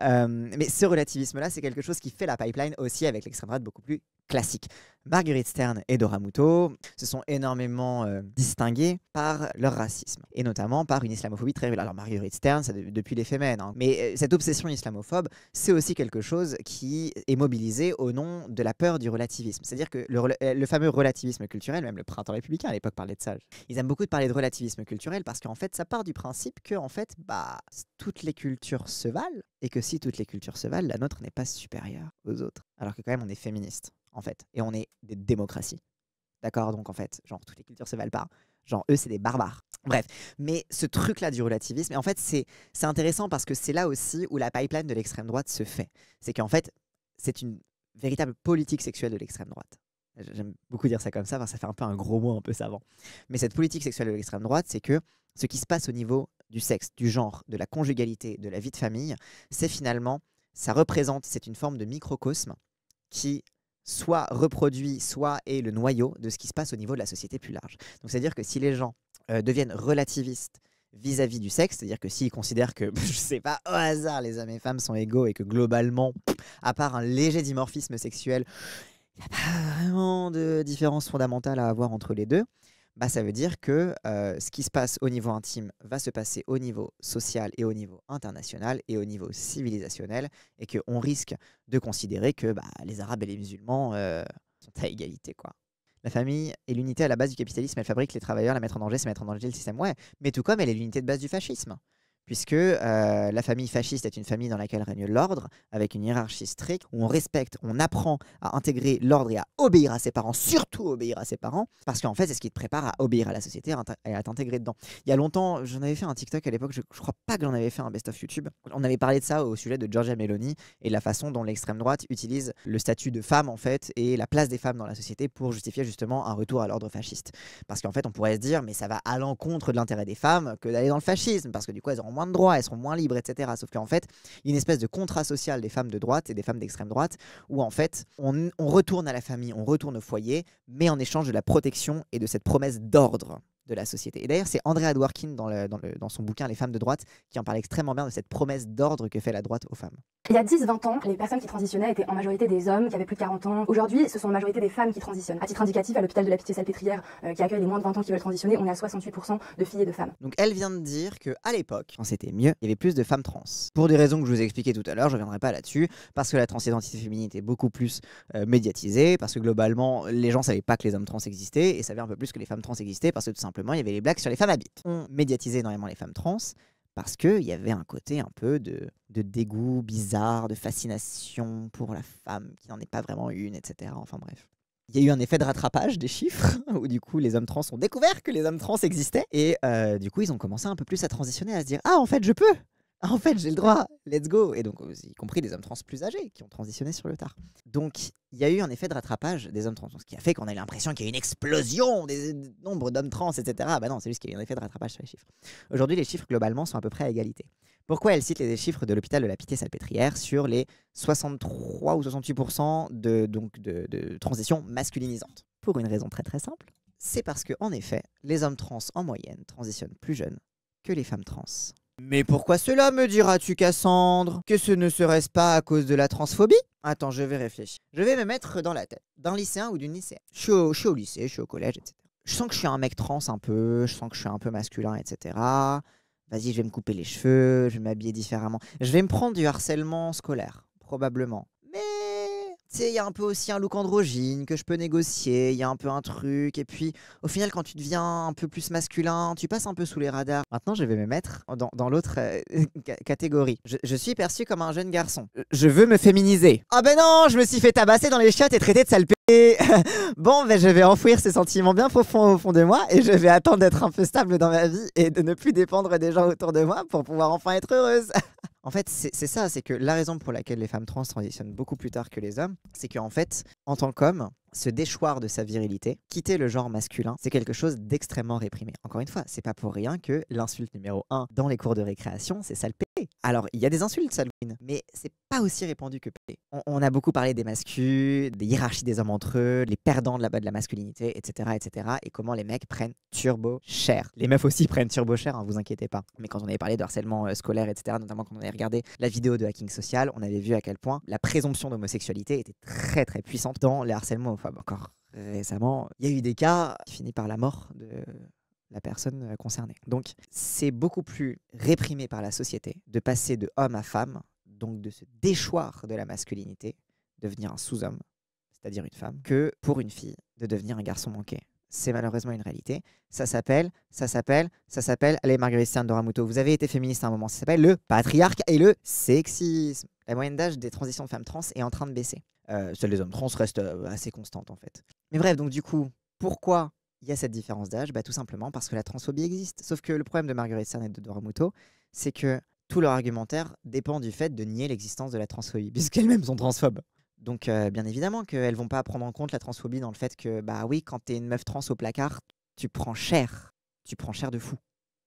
Mais ce relativisme-là, c'est quelque chose qui fait la pipeline aussi avec l'extrême droite beaucoup plus classique. Marguerite Stern et Dora Muto se sont énormément distinguées par leur racisme, et notamment par une islamophobie très révélée. Alors Marguerite Stern, c'est depuis les Femen, hein. Mais cette obsession islamophobe, c'est aussi quelque chose qui est mobilisé au nom de la peur du relativisme. C'est-à-dire que le fameux relativisme culturel, même le Printemps républicain à l'époque parlait de ça. Ils aiment beaucoup de parler de relativisme culturel parce qu'en fait, ça part du principe que en fait, toutes les cultures se valent, et que si toutes les cultures se valent, la nôtre n'est pas supérieure aux autres. Alors que quand même, on est féministe, en fait, et on est des démocraties. D'accord? Donc en fait, genre, toutes les cultures se valent pas. Genre, eux, c'est des barbares. Bref, mais ce truc-là du relativisme, et en fait, c'est intéressant parce que c'est là aussi où la pipeline de l'extrême droite se fait. C'est qu'en fait, c'est une véritable politique sexuelle de l'extrême droite. J'aime beaucoup dire ça comme ça, parce que ça fait un peu un gros mot un peu savant. Mais cette politique sexuelle de l'extrême droite, c'est que ce qui se passe au niveau du sexe, du genre, de la conjugalité, de la vie de famille, c'est finalement, c'est une forme de microcosme qui soit reproduit, soit est le noyau de ce qui se passe au niveau de la société plus large. Donc c'est-à-dire que si les gens deviennent relativistes vis-à-vis du sexe, c'est-à-dire que s'ils considèrent que, je sais pas, au hasard, les hommes et femmes sont égaux et que globalement, à part un léger dimorphisme sexuel, il n'y a pas vraiment de différence fondamentale à avoir entre les deux, ça veut dire que ce qui se passe au niveau intime va se passer au niveau social et au niveau international et au niveau civilisationnel, et qu'on risque de considérer que les Arabes et les musulmans sont à égalité, quoi. La famille est l'unité à la base du capitalisme, elle fabrique les travailleurs, la mettre en danger, c'est mettre en danger le système. Ouais, mais tout comme elle est l'unité de base du fascisme. Puisque la famille fasciste est une famille dans laquelle règne l'ordre, avec une hiérarchie stricte, où on respecte, on apprend à intégrer l'ordre et à obéir à ses parents, surtout obéir à ses parents, parce qu'en fait, c'est ce qui te prépare à obéir à la société et à t'intégrer dedans. Il y a longtemps, j'en avais fait un TikTok à l'époque, je crois pas que j'en avais fait un best-of YouTube. On avait parlé de ça au sujet de Giorgia Meloni et de la façon dont l'extrême droite utilise le statut de femme, en fait, et la place des femmes dans la société pour justifier justement un retour à l'ordre fasciste. Parce qu'en fait, on pourrait se dire, mais ça va à l'encontre de l'intérêt des femmes que d'aller dans le fascisme, parce que du coup, elles auront moins de droits, elles seront moins libres, etc. Sauf qu'en fait, il y a une espèce de contrat social des femmes de droite et des femmes d'extrême droite où en fait, on retourne à la famille, on retourne au foyer, mais en échange de la protection et de cette promesse d'ordre de la société. Et d'ailleurs, c'est Andrea Dworkin dans son bouquin Les femmes de droite qui en parle extrêmement bien de cette promesse d'ordre que fait la droite aux femmes. Il y a 10-20 ans, les personnes qui transitionnaient étaient en majorité des hommes qui avaient plus de 40 ans. Aujourd'hui, ce sont en majorité des femmes qui transitionnent. À titre indicatif, à l'hôpital de la Pitié-Salpêtrière, qui accueille les moins de 20 ans qui veulent transitionner, on est à 68% de filles et de femmes. Donc elle vient de dire qu'à l'époque, quand c'était mieux, il y avait plus de femmes trans. Pour des raisons que je vous ai expliquées tout à l'heure, je ne reviendrai pas là-dessus, parce que la transidentité féminine était beaucoup plus médiatisée, parce que globalement, les gens ne savaient pas que les hommes trans existaient, et savaient un peu plus que les femmes trans existaient, parce que tout simplement, il y avait les blagues sur les femmes habites. On médiatisait énormément les femmes trans, parce qu'il y avait un côté un peu de dégoût bizarre, de fascination pour la femme qui n'en est pas vraiment une, etc. Enfin bref. Il y a eu un effet de rattrapage des chiffres, où du coup les hommes trans ont découvert que les hommes trans existaient, et du coup ils ont commencé un peu plus à transitionner, à se dire « Ah, en fait je peux ! Ah, en fait j'ai le droit, let's go !» Et donc y compris des hommes trans plus âgés qui ont transitionné sur le tard. Donc il y a eu un effet de rattrapage des hommes trans, ce qui a fait qu'on a eu l'impression qu'il y a eu une explosion des nombres d'hommes trans, etc. Bah non, c'est juste qu'il y a eu un effet de rattrapage sur les chiffres. Aujourd'hui les chiffres globalement sont à peu près à égalité. Pourquoi elle cite les chiffres de l'hôpital de la Pitié-Salpêtrière sur les 63 ou 68% de transitions masculinisantes? Pour une raison très très simple, c'est parce que en effet, les hommes trans en moyenne transitionnent plus jeunes que les femmes trans. Mais pourquoi cela, me diras-tu, Cassandre? Que ce ne serait-ce pas à cause de la transphobie? Attends, je vais réfléchir. Je vais me mettre dans la tête d'un lycéen ou d'une lycéenne. Je suis au lycée, je suis au collège, etc. Je sens que je suis un mec trans un peu, je sens que je suis un peu masculin, etc. Vas-y, je vais me couper les cheveux, je vais m'habiller différemment. Je vais me prendre du harcèlement scolaire, probablement. Mais, tu sais, il y a un peu aussi un look androgyne que je peux négocier, il y a un peu un truc. Et puis, au final, quand tu deviens un peu plus masculin, tu passes un peu sous les radars. Maintenant, je vais me mettre dans l'autre catégorie. Je suis perçu comme un jeune garçon. Je veux me féminiser. Ah ben non, je me suis fait tabasser dans les chiottes et traiter de sale p***. Bon, ben je vais enfouir ces sentiments bien profonds au fond de moi et je vais attendre d'être un peu stable dans ma vie et de ne plus dépendre des gens autour de moi pour pouvoir enfin être heureuse. En fait, c'est ça, c'est que la raison pour laquelle les femmes trans transitionnent beaucoup plus tard que les hommes, c'est qu'en fait, en tant qu'homme, se déchoir de sa virilité, quitter le genre masculin, c'est quelque chose d'extrêmement réprimé. Encore une fois, c'est pas pour rien que l'insulte numéro 1 dans les cours de récréation, c'est sale p***. Alors, il y a des insultes sale p***, mais c'est pas aussi répandu que p***. On a beaucoup parlé des mascus, des hiérarchies des hommes entre eux, les perdants de la masculinité, etc., etc., et comment les mecs prennent turbo cher. Les meufs aussi prennent turbo cher, hein, vous inquiétez pas. Mais quand on avait parlé de harcèlement scolaire, etc., notamment quand on avait regardé la vidéo de Hacking Social, on avait vu à quel point la présomption d'homosexualité était très très puissante dans les harcèlements homophobes. Encore récemment, il y a eu des cas qui finissent par la mort de la personne concernée. Donc c'est beaucoup plus réprimé par la société de passer de homme à femme, donc de se déchoir de la masculinité, devenir un sous-homme, c'est-à-dire une femme, que pour une fille de devenir un garçon manqué. C'est malheureusement une réalité. Ça s'appelle, allez Marguerite Stern-Doramuto, vous avez été féministe à un moment, ça s'appelle le patriarcat et le sexisme. La moyenne d'âge des transitions de femmes trans est en train de baisser. Celle des hommes trans reste assez constante en fait. Mais bref, donc du coup, pourquoi il y a cette différence d'âge? Tout simplement parce que la transphobie existe. Sauf que le problème de Marguerite Stern et de Doramuto, c'est que tout leur argumentaire dépend du fait de nier l'existence de la transphobie, puisqu'elles-mêmes sont transphobes. Donc bien évidemment qu'elles vont pas prendre en compte la transphobie dans le fait que, bah oui, quand t'es une meuf trans au placard, tu prends cher de fou.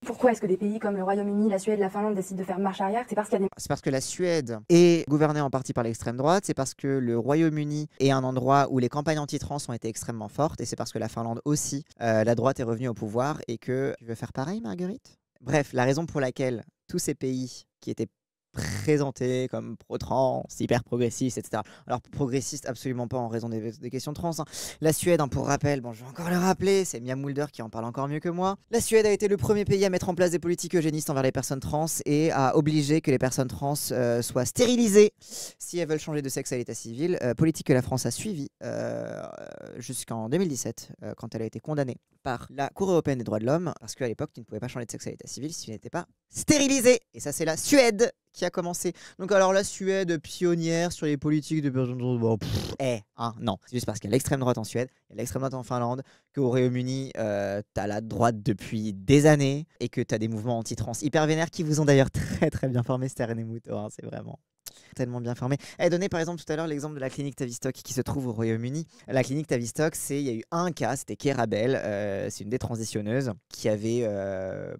Pourquoi est-ce que des pays comme le Royaume-Uni, la Suède, la Finlande décident de faire marche arrière? C'est parce qu'il y a des... C'est parce que la Suède est gouvernée en partie par l'extrême droite, c'est parce que le Royaume-Uni est un endroit où les campagnes anti-trans ont été extrêmement fortes, et c'est parce que la Finlande aussi, la droite est revenue au pouvoir, et que... Tu veux faire pareil, Marguerite? Bref, la raison pour laquelle tous ces pays qui étaient présentés comme pro-trans, hyper progressistes, etc. Alors progressistes absolument pas en raison des questions trans. Hein. La Suède, hein, pour rappel, bon, je vais encore le rappeler, c'est Mia Mulder qui en parle encore mieux que moi. La Suède a été le premier pays à mettre en place des politiques eugénistes envers les personnes trans et à obliger que les personnes trans soient stérilisées si elles veulent changer de sexe à l'état civil. Politique que la France a suivie jusqu'en 2017, quand elle a été condamnée par la Cour européenne des droits de l'homme, parce qu'à l'époque, tu ne pouvais pas changer de sexe à l'état civil si tu n'étais pas stérilisé. Et ça, c'est la Suède qui a commencé. Donc alors la Suède pionnière sur les politiques de personnes trans, bon, non. C'est juste parce qu'il y a l'extrême droite en Suède, il y a l'extrême droite en Finlande, qu'au Royaume-Uni, t'as la droite depuis des années, et que t'as des mouvements anti-trans hyper vénères qui vous ont d'ailleurs très très bien formé, Stern et Mouto, hein, c'est vraiment... tellement bien formé. Elle donnait par exemple tout à l'heure l'exemple de la clinique Tavistock qui se trouve au Royaume-Uni. La clinique Tavistock, il y a eu un cas, c'était Keira Bell, c'est une des transitionneuses qui avait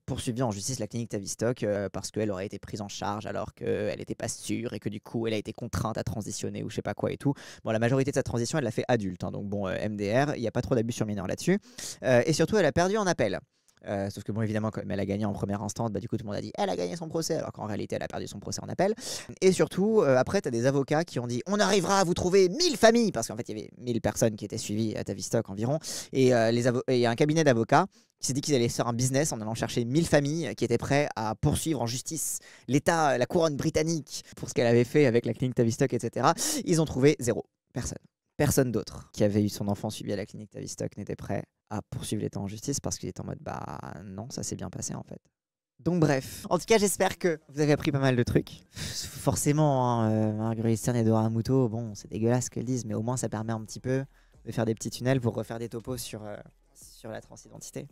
poursuivi en justice la clinique Tavistock parce qu'elle aurait été prise en charge alors qu'elle n'était pas sûre et que du coup elle a été contrainte à transitionner ou je sais pas quoi et tout. Bon, la majorité de sa transition elle l'a fait adulte, hein, donc bon, MDR, il n'y a pas trop d'abus sur mineurs là-dessus. Et surtout elle a perdu en appel. Sauf que bon, évidemment, comme elle a gagné en première instance, bah, du coup tout le monde a dit elle a gagné son procès, alors qu'en réalité elle a perdu son procès en appel. Et surtout, après tu as des avocats qui ont dit on arrivera à vous trouver 1000 familles, parce qu'en fait il y avait 1000 personnes qui étaient suivies à Tavistock environ, et il y a un cabinet d'avocats qui s'est dit qu'ils allaient faire un business en allant chercher 1000 familles qui étaient prêts à poursuivre en justice l'État, la couronne britannique pour ce qu'elle avait fait avec la clinique Tavistock, etc. Ils ont trouvé 0 personne. Personne d'autre qui avait eu son enfant suivi à la clinique Tavistock n'était prêt à poursuivre l'État en justice parce qu'il était en mode bah non, ça s'est bien passé en fait. Donc bref, en tout cas j'espère que vous avez appris pas mal de trucs. Forcément, Marguerite Stern et Dora Muto, bon c'est dégueulasse ce qu'elles disent, mais au moins ça permet un petit peu de faire des petits tunnels pour refaire des topos sur la transidentité.